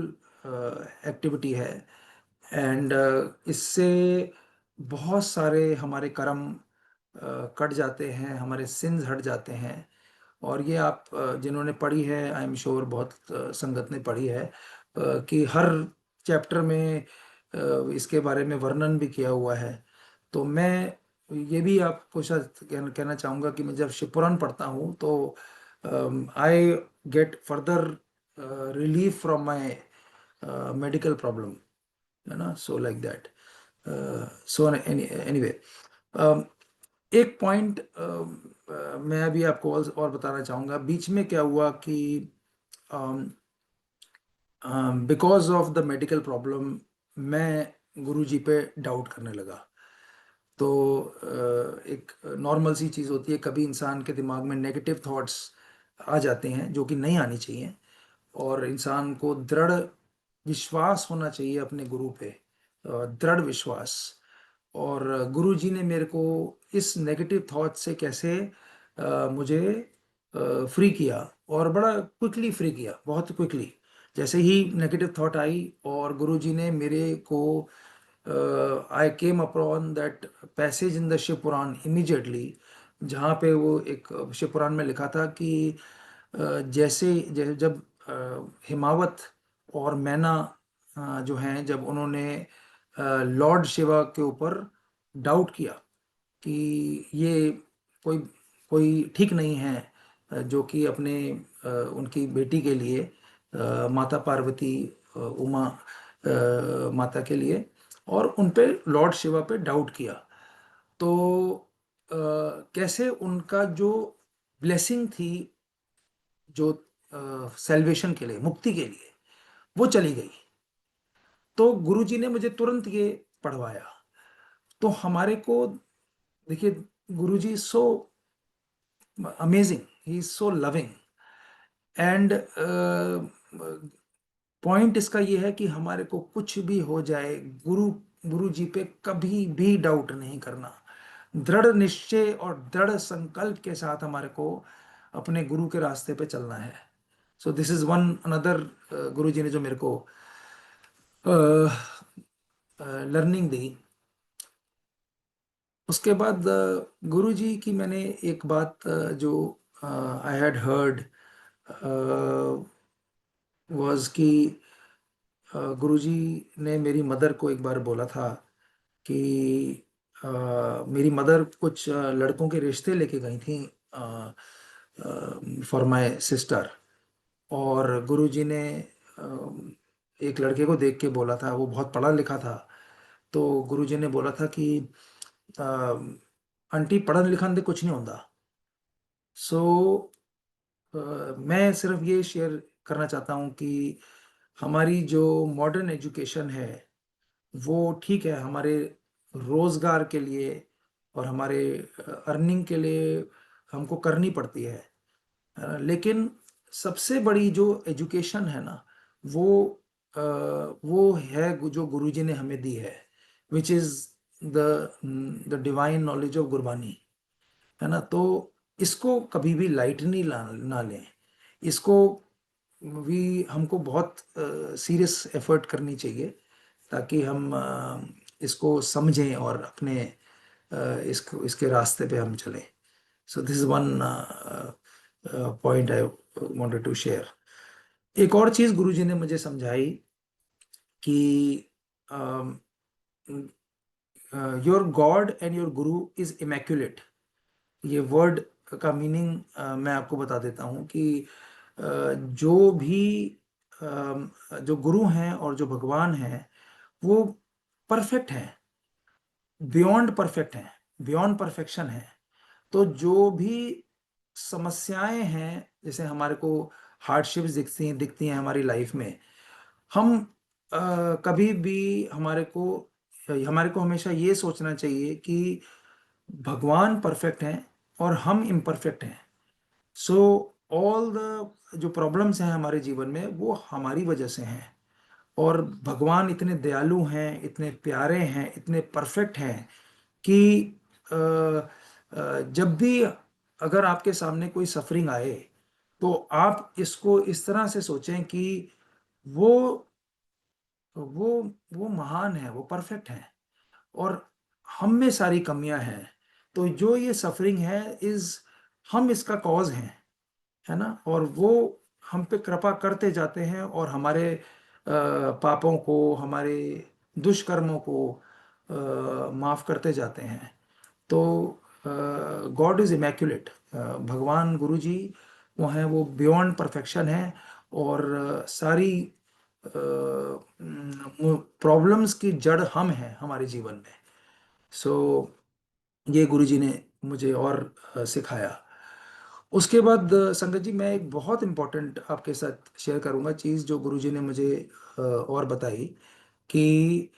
एक्टिविटी है। एंड इससे बहुत सारे हमारे कर्म कट जाते हैं, हमारे सिंस हट जाते हैं। और ये आप जिन्होंने पढ़ी है, आई एम श्योर बहुत संगत ने पढ़ी है कि हर चैप्टर में इसके बारे में वर्णन भी किया हुआ है। तो मैं ये भी आपको शायद कहना चाहूँगा कि मैं जब शिवपुराण पढ़ता हूँ तो I get further relief from my medical problem, है ना। So like that. So anyway, एक पॉइंट मैं अभी आपको और बताना चाहूँगा। बीच में क्या हुआ कि because of the medical problem मैं गुरुजी पे डाउट करने लगा। तो एक नॉर्मल सी चीज़ होती है, कभी इंसान के दिमाग में नेगेटिव थॉट्स आ जाते हैं जो कि नहीं आनी चाहिए, और इंसान को दृढ़ विश्वास होना चाहिए अपने गुरु पे, दृढ़ विश्वास। और गुरु जी ने मेरे को इस नेगेटिव थॉट से कैसे मुझे फ्री किया, और बड़ा क्विकली फ्री किया, बहुत क्विकली। जैसे ही नेगेटिव थॉट आई और गुरु जी ने मेरे को I came upon that passage in the Shiv Puran immediately, जहाँ पे वो एक शिव पुराण में लिखा था कि जब हिमावत और मैना जो हैं, जब उन्होंने लॉर्ड शिवा के ऊपर डाउट किया कि ये कोई कोई ठीक नहीं है, जो कि अपने उनकी बेटी के लिए माता पार्वती, उमा माता के लिए, और उन पे लॉर्ड शिवा पे डाउट किया। तो कैसे उनका जो ब्लेसिंग थी, जो सेल्वेशन के लिए, मुक्ति के लिए, वो चली गई। तो गुरुजी ने मुझे तुरंत ये पढ़वाया। तो हमारे को देखिए, Guruji so amazing, he is so loving. And point इसका ये है कि हमारे को कुछ भी हो जाए, गुरु गुरु जी पे कभी भी डाउट नहीं करना। दृढ़ निश्चय और दृढ़ संकल्प के साथ हमारे को अपने गुरु के रास्ते पे चलना है। सो दिस इज वन अनदर गुरु जी ने जो मेरे को लर्निंग दी। उसके बाद गुरु जी की मैंने एक बात जो आई हैड हर्ड वाज कि गुरुजी ने मेरी मदर को एक बार बोला था कि मेरी मदर कुछ लड़कों के रिश्ते लेके गई थी फॉर माय सिस्टर। और गुरुजी ने एक लड़के को देख के बोला था, वो बहुत पढ़ा लिखा था। तो गुरुजी ने बोला था कि अ, आंटी पढ़न लिखन दे कुछ नहीं होता। सो मैं सिर्फ ये शेयर करना चाहता हूँ कि हमारी जो मॉडर्न एजुकेशन है वो ठीक है हमारे रोजगार के लिए और हमारे अर्निंग के लिए हमको करनी पड़ती है। लेकिन सबसे बड़ी जो एजुकेशन है ना, वो वो है जो गुरुजी ने हमें दी है, which is the divine knowledge of Gurbani, है ना। तो इसको कभी भी लाइट नहीं ना लें। इसको भी हमको बहुत सीरियस एफर्ट करनी चाहिए, ताकि हम इसको समझें और अपने इसको इसके रास्ते पे हम चलें। So this is one point I wanted to share. एक और चीज़ गुरुजी ने मुझे समझाई कि your God and your guru is immaculate. ये वर्ड का मीनिंग मैं आपको बता देता हूँ कि जो भी जो गुरु हैं और जो भगवान हैं वो परफेक्ट हैं, बियॉन्ड परफेक्ट हैं, बियॉन्ड परफेक्शन है। तो जो भी समस्याएं हैं, जैसे हमारे को हार्डशिप्स दिखती हैं हमारी लाइफ में, हम कभी भी हमारे को हमेशा ये सोचना चाहिए कि भगवान परफेक्ट हैं और हम इम्परफेक्ट हैं। सो ऑल द जो प्रॉब्लम्स हैं हमारे जीवन में वो हमारी वजह से हैं। और भगवान इतने दयालु हैं, इतने प्यारे हैं, इतने परफेक्ट हैं कि जब भी अगर आपके सामने कोई सफरिंग आए तो आप इसको इस तरह से सोचें कि वो वो वो महान है, वो परफेक्ट है और हम में सारी कमियां हैं। तो जो ये सफरिंग है इज हम इसका कॉज हैं, है ना। और वो हम पे कृपा करते जाते हैं और हमारे पापों को, हमारे दुष्कर्मों को माफ करते जाते हैं। तो गॉड इज इमैक्युलेट, भगवान गुरु जी वो हैं, वो बियॉन्ड परफेक्शन है। और सारी प्रॉब्लम्स की जड़ हम हैं हमारे जीवन में। सो ये गुरु जी ने मुझे और सिखाया। उसके बाद संगत जी, मैं एक बहुत इम्पोर्टेंट आपके साथ शेयर करूंगा चीज़ जो गुरु जी ने मुझे और बताई कि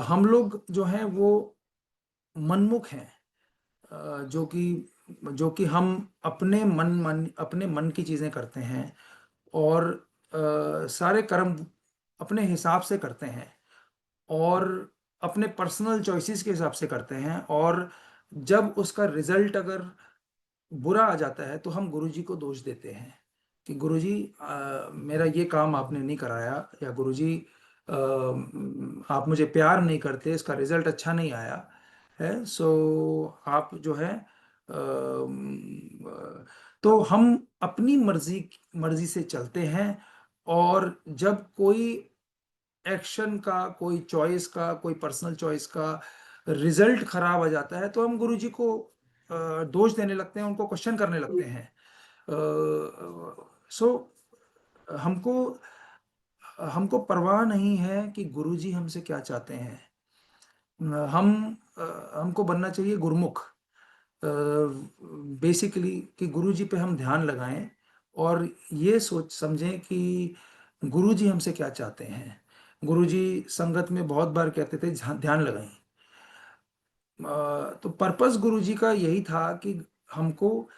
हम लोग जो हैं वो मनमुख हैं। जो कि हम अपने मन की चीज़ें करते हैं और सारे कर्म अपने हिसाब से करते हैं और अपने पर्सनल चॉइसेस के हिसाब से करते हैं। और जब उसका रिजल्ट अगर बुरा आ जाता है तो हम गुरुजी को दोष देते हैं कि गुरुजी मेरा ये काम आपने नहीं कराया, या गुरुजी आप मुझे प्यार नहीं करते, इसका रिजल्ट अच्छा नहीं आया है। सो आप जो है तो हम अपनी मर्जी मर्जी से चलते हैं। और जब कोई एक्शन का, कोई चॉइस का, कोई पर्सनल चॉइस का रिजल्ट खराब आ जाता है तो हम गुरुजी को दोष देने लगते हैं, उनको क्वेश्चन करने लगते हैं। सो हमको हमको परवाह नहीं है कि गुरुजी हमसे क्या चाहते हैं। हम हमको बनना चाहिए गुरुमुख, बेसिकली कि गुरुजी पे हम ध्यान लगाएं और ये सोच समझें कि गुरुजी हमसे क्या चाहते हैं। गुरुजी संगत में बहुत बार कहते थे ध्यान लगाएं। तो पर्पस गुरुजी का यही था कि हमको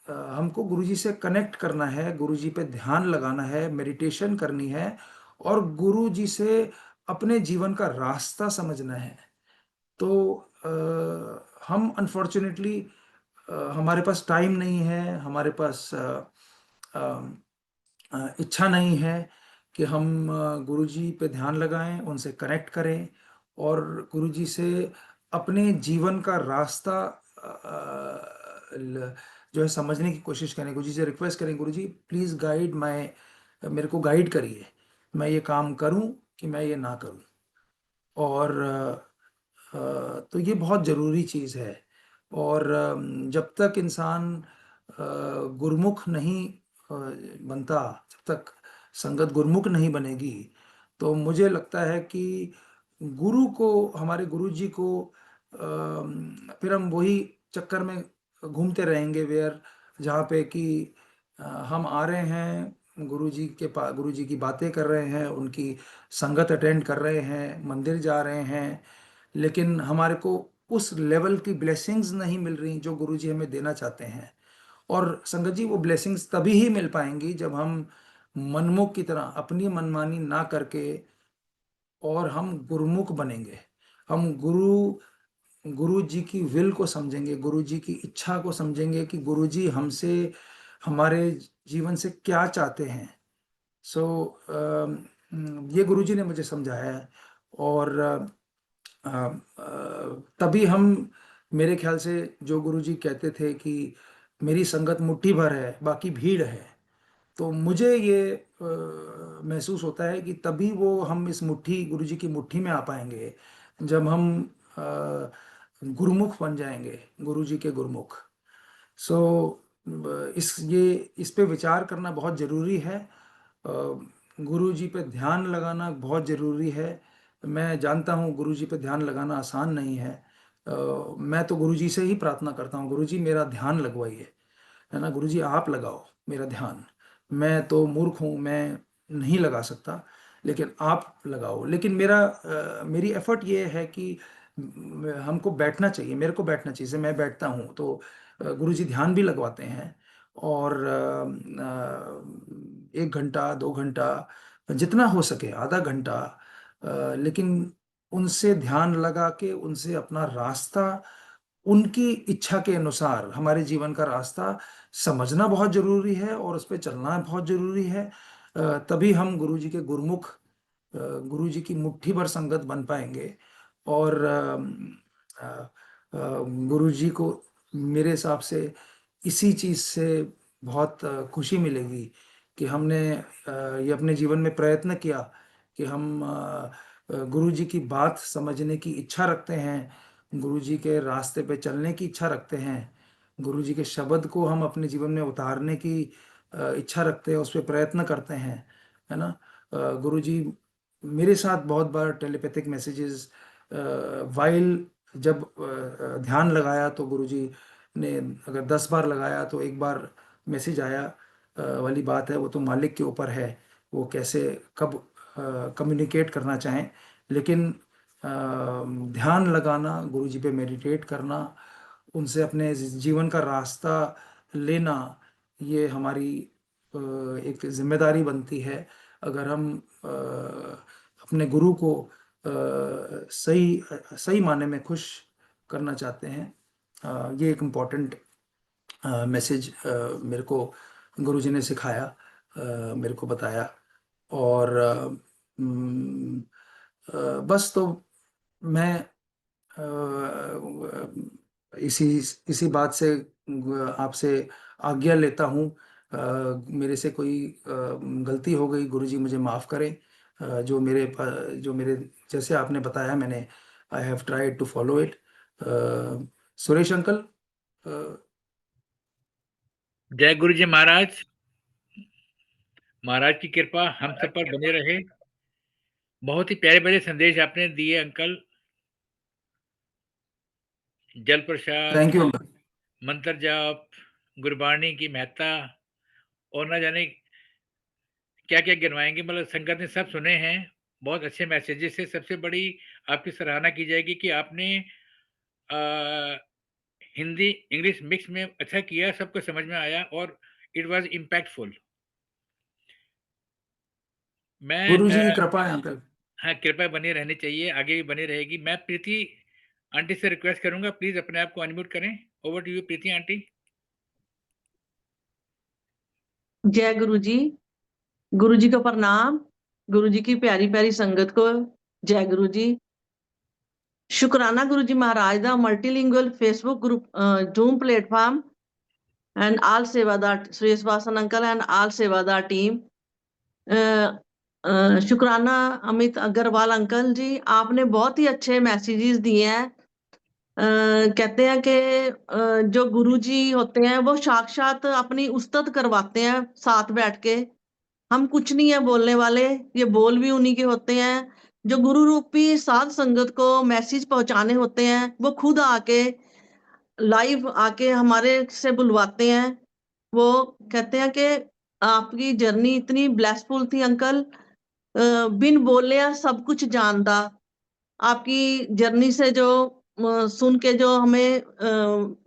हमको गुरुजी से कनेक्ट करना है, गुरुजी पे ध्यान लगाना है, मेडिटेशन करनी है और गुरुजी से अपने जीवन का रास्ता समझना है। तो हम अनफॉर्चुनेटली हमारे पास टाइम नहीं है, हमारे पास इच्छा नहीं है कि हम गुरुजी पे ध्यान लगाएं, उनसे कनेक्ट करें और गुरुजी से अपने जीवन का रास्ता जो है समझने की कोशिश करें। गुरुजी से रिक्वेस्ट करें, गुरुजी प्लीज़ गाइड माय, मेरे को गाइड करिए, मैं ये काम करूं कि मैं ये ना करूं। और तो ये बहुत ज़रूरी चीज़ है। और जब तक इंसान गुरुमुख नहीं बनता, जब तक संगत गुरुमुख नहीं बनेगी, तो मुझे लगता है कि गुरु को, हमारे गुरु जी को फिर हम वही चक्कर में घूमते रहेंगे वेयर जहाँ पे कि हम आ रहे हैं गुरु जी के पास, गुरु जी की बातें कर रहे हैं, उनकी संगत अटेंड कर रहे हैं, मंदिर जा रहे हैं, लेकिन हमारे को उस लेवल की ब्लेसिंग्स नहीं मिल रही जो गुरुजी हमें देना चाहते हैं। और संगत जी, वो ब्लेसिंग्स तभी ही मिल पाएंगी जब हम मनमुख की तरह अपनी मनमानी ना करके और हम गुरुमुख बनेंगे। हम गुरु जी की विल को समझेंगे, गुरु जी की इच्छा को समझेंगे कि गुरु जी हमसे, हमारे जीवन से क्या चाहते हैं। सो ये गुरु जी ने मुझे समझाया है। और तभी हम, मेरे ख्याल से जो गुरुजी कहते थे कि मेरी संगत मुट्ठी भर है बाकी भीड़ है, तो मुझे ये महसूस होता है कि तभी वो हम इस मुट्ठी, गुरुजी की मुट्ठी में आ पाएंगे जब हम गुरुमुख बन जाएंगे, गुरुजी के गुरुमुख। सो इस पे विचार करना बहुत ज़रूरी है। गुरु जी पे ध्यान लगाना बहुत ज़रूरी है। मैं जानता हूँ गुरु जी पे ध्यान लगाना आसान नहीं है। मैं तो गुरु जी से ही प्रार्थना करता हूँ, गुरु जी मेरा ध्यान लगवाइए, है ना, गुरु जी आप लगाओ मेरा ध्यान। मैं तो मूर्ख हूँ, मैं नहीं लगा सकता, लेकिन आप लगाओ। लेकिन मेरी एफर्ट ये है कि हमको बैठना चाहिए, मेरे को बैठना चाहिए। जैसे मैं बैठता हूँ तो गुरु जी ध्यान भी लगवाते हैं, और 1 घंटा 2 घंटा जितना हो सके, आधा घंटा, लेकिन उनसे ध्यान लगा के उनसे अपना रास्ता, उनकी इच्छा के अनुसार हमारे जीवन का रास्ता समझना बहुत जरूरी है, और उस पर चलना बहुत जरूरी है। तभी हम गुरु जी के गुरुमुख, गुरु जी की मुट्ठी भर संगत बन पाएंगे। और गुरु जी को मेरे हिसाब से इसी चीज़ से बहुत खुशी मिलेगी कि हमने ये अपने जीवन में प्रयत्न किया कि हम गुरु जी की बात समझने की इच्छा रखते हैं, गुरु जी के रास्ते पे चलने की इच्छा रखते हैं, गुरु जी के शब्द को हम अपने जीवन में उतारने की इच्छा रखते हैं, उस पर प्रयत्न करते हैं, है ना। गुरु जी मेरे साथ बहुत बार टेलीपैथिक मैसेजेस, वाइल जब ध्यान लगाया तो गुरु जी ने अगर 10 बार लगाया तो एक बार मैसेज आया, वाली बात है, वो तो मालिक के ऊपर है, वो कैसे कब कम्युनिकेट करना चाहें। लेकिन ध्यान लगाना, गुरु जी पे मेडिटेट करना, उनसे अपने जीवन का रास्ता लेना, ये हमारी एक जिम्मेदारी बनती है। अगर हम अपने गुरु को सही सही माने में खुश करना चाहते हैं। ये एक इम्पॉर्टेंट मैसेज मेरे को गुरुजी ने सिखाया, मेरे को बताया। और हम्म, बस तो मैं इसी इसी बात से आपसे आज्ञा लेता हूँ। मेरे से कोई गलती हो गई, गुरुजी मुझे माफ़ करें। जो मेरे जैसे आपने बताया, मैंने I have tried to follow it. Suresh uncle. जय गुरु जी महाराज। महाराज की कृपा हम सब पर बने रहे। बहुत ही प्यारे-प्यारे संदेश आपने दिए अंकल। जल प्रसाद, थैंक यू अंकल। मंत्र जाप, गुरबाणी की महत्ता और ना जाने क्या-क्या गिनवाएँगे, मतलब संगत ने सब सुने हैं। बहुत अच्छे मैसेजेस है। सबसे बड़ी आपकी सराहना की जाएगी कि आपने अ, हिंदी, इंग्लिश मिक्स में अच्छा किया, सबको समझ में आया और इट वाज़ इम्पैक्टफुल। मैं गुरु जी की कृपा है अंकल। हाँ, कृपया बनी रहनी चाहिए, आगे भी बनी रहेगी। मैं प्रीति आंटी से रिक्वेस्ट करूँगा, प्लीज़ अपने आप को अनम्यूट करें। Over to you Preeti aunty. जय गुरु जी। गुरु जी को प्रणाम। गुरु जी की प्यारी प्यारी संगत को जय गुरु जी। शुक्राना गुरु जी महाराज दा multilingual Facebook group Zoom platform and all sevadar Suresh Vasan uncle and all sevadar team. शुक्राना अमित अग्रवाल अंकल जी, आपने बहुत ही अच्छे मैसेजेस दिए हैं। कहते हैं कि जो गुरु जी होते हैं वो साक्षात अपनी उस्तत करवाते हैं साथ बैठ के। हम कुछ नहीं है बोलने वाले, ये बोल भी उन्हीं के होते हैं। जो गुरु रूपी साध संगत को मैसेज पहुंचाने होते हैं वो खुद आके लाइव आके हमारे से बुलवाते हैं। वो कहते हैं कि आपकी जर्नी इतनी ब्लेसफुल थी अंकल, बिन बोले सब कुछ जानता। आपकी जर्नी से जो सुन के जो हमें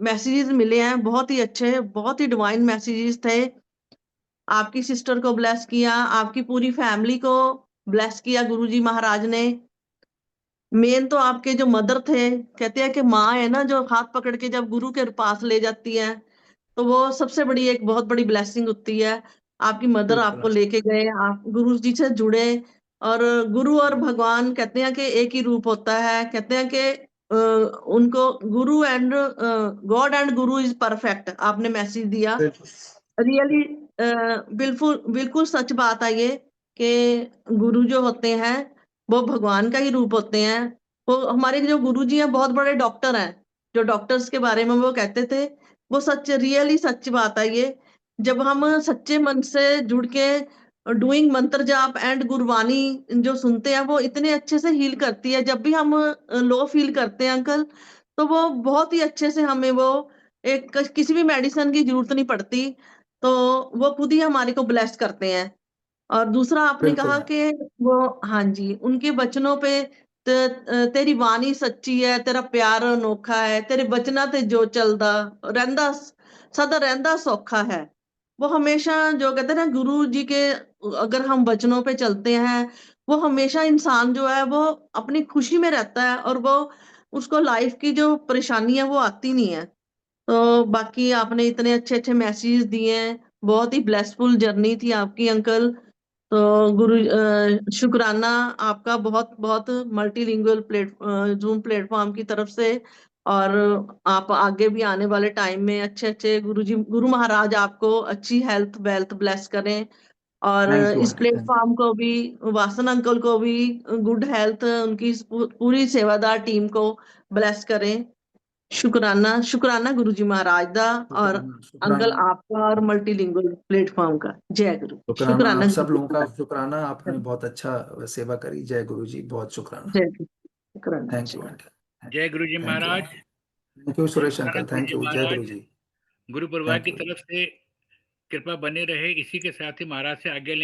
मैसेजेस मिले हैं बहुत ही अच्छे, बहुत ही डिवाइन मैसेजेस थे। आपकी सिस्टर को ब्लेस किया, आपकी पूरी फैमिली को ब्लेस किया गुरुजी महाराज ने। मेन तो आपके जो मदर थे, कहते हैं कि माँ है ना जो हाथ पकड़ के जब गुरु के पास ले जाती है, तो वो सबसे बड़ी एक बहुत बड़ी ब्लेसिंग होती है। आपकी मदर बिल्कुल। आपको लेके गए, आप गुरु जी से जुड़े। और गुरु और भगवान कहते हैं कि एक ही रूप होता है। कहते हैं कि उनको गुरु and God and Guru is perfect, आपने मैसेज दिया। बिल्कुल। रियली बिल्कुल बिल्कुल सच बात है ये कि गुरु जो होते हैं वो भगवान का ही रूप होते हैं। वो हमारे जो गुरु जी हैं बहुत बड़े डॉक्टर हैं। जो डॉक्टर्स के बारे में वो कहते थे वो सच रियली सच बात है ये। जब हम सच्चे मन से जुड़ के डूइंग मंत्र जाप एंड गुरबानी जो सुनते हैं वो इतने अच्छे से हील करती है। जब भी हम लो फील करते हैं अंकल, तो वो बहुत ही अच्छे से हमें वो किसी भी मेडिसिन की जरूरत नहीं पड़ती, तो वो खुद ही हमारे को ब्लेस करते हैं। और दूसरा आपने बिल्कुल कहा मैम। कि वो, हाँ जी, उनके वचनों पे तेरी वाणी सच्ची है, तेरा प्यार अनोखा है, तेरे वचना ते जो चलदा रहंदा सदा रहंदा सौखा है। वो हमेशा जो कहते हैं ना गुरु जी के, अगर हम वचनों पे चलते हैं, वो हमेशा इंसान जो है वो अपनी खुशी में रहता है, और वो उसको लाइफ की जो परेशानी है वो आती नहीं है। तो बाकी आपने इतने अच्छे अच्छे मैसेज दिए हैं, बहुत ही ब्लेसफुल जर्नी थी आपकी अंकल। तो शुक्राना आपका बहुत बहुत मल्टीलिंगुअल जूम प्लेटफॉर्म की तरफ से। और आप आगे भी आने वाले टाइम में अच्छे अच्छे गुरु महाराज आपको अच्छी हेल्थ वेल्थ ब्लेस करें। और थैंक यू इस आंटी, थैंक प्लेटफॉर्म को भी, वासन अंकल को भी गुड हेल्थ, उनकी इस पूरी सेवादार टीम को ब्लेस करें। शुक्राना शुक्राना गुरुजी महाराज दा, और शुक्राना अंकल शुक्राना। आपका, और मल्टीलिंगुअल प्लेटफॉर्म का। जय गुरु। शुक्राना शुक्राना आप सब गुरुजी लोगों का, शुक्राना, आपने महाराज। बहुत अच्छा सेवा करी। जय गुरु जी, बहुत शुक्राना। जय गुरु। शुक्राना। थैंक यू आंटी, जय गुरु ji thank you, Maharaj. Thank you Suresh शुक्राना uncle, Guru thank ji you. जय महाराज। गुरु जी, गुरु परिवार थैंक की यू। तरफ से कृपा बने रहे। इसी के साथ ही महाराज से आज्ञा लेंगे।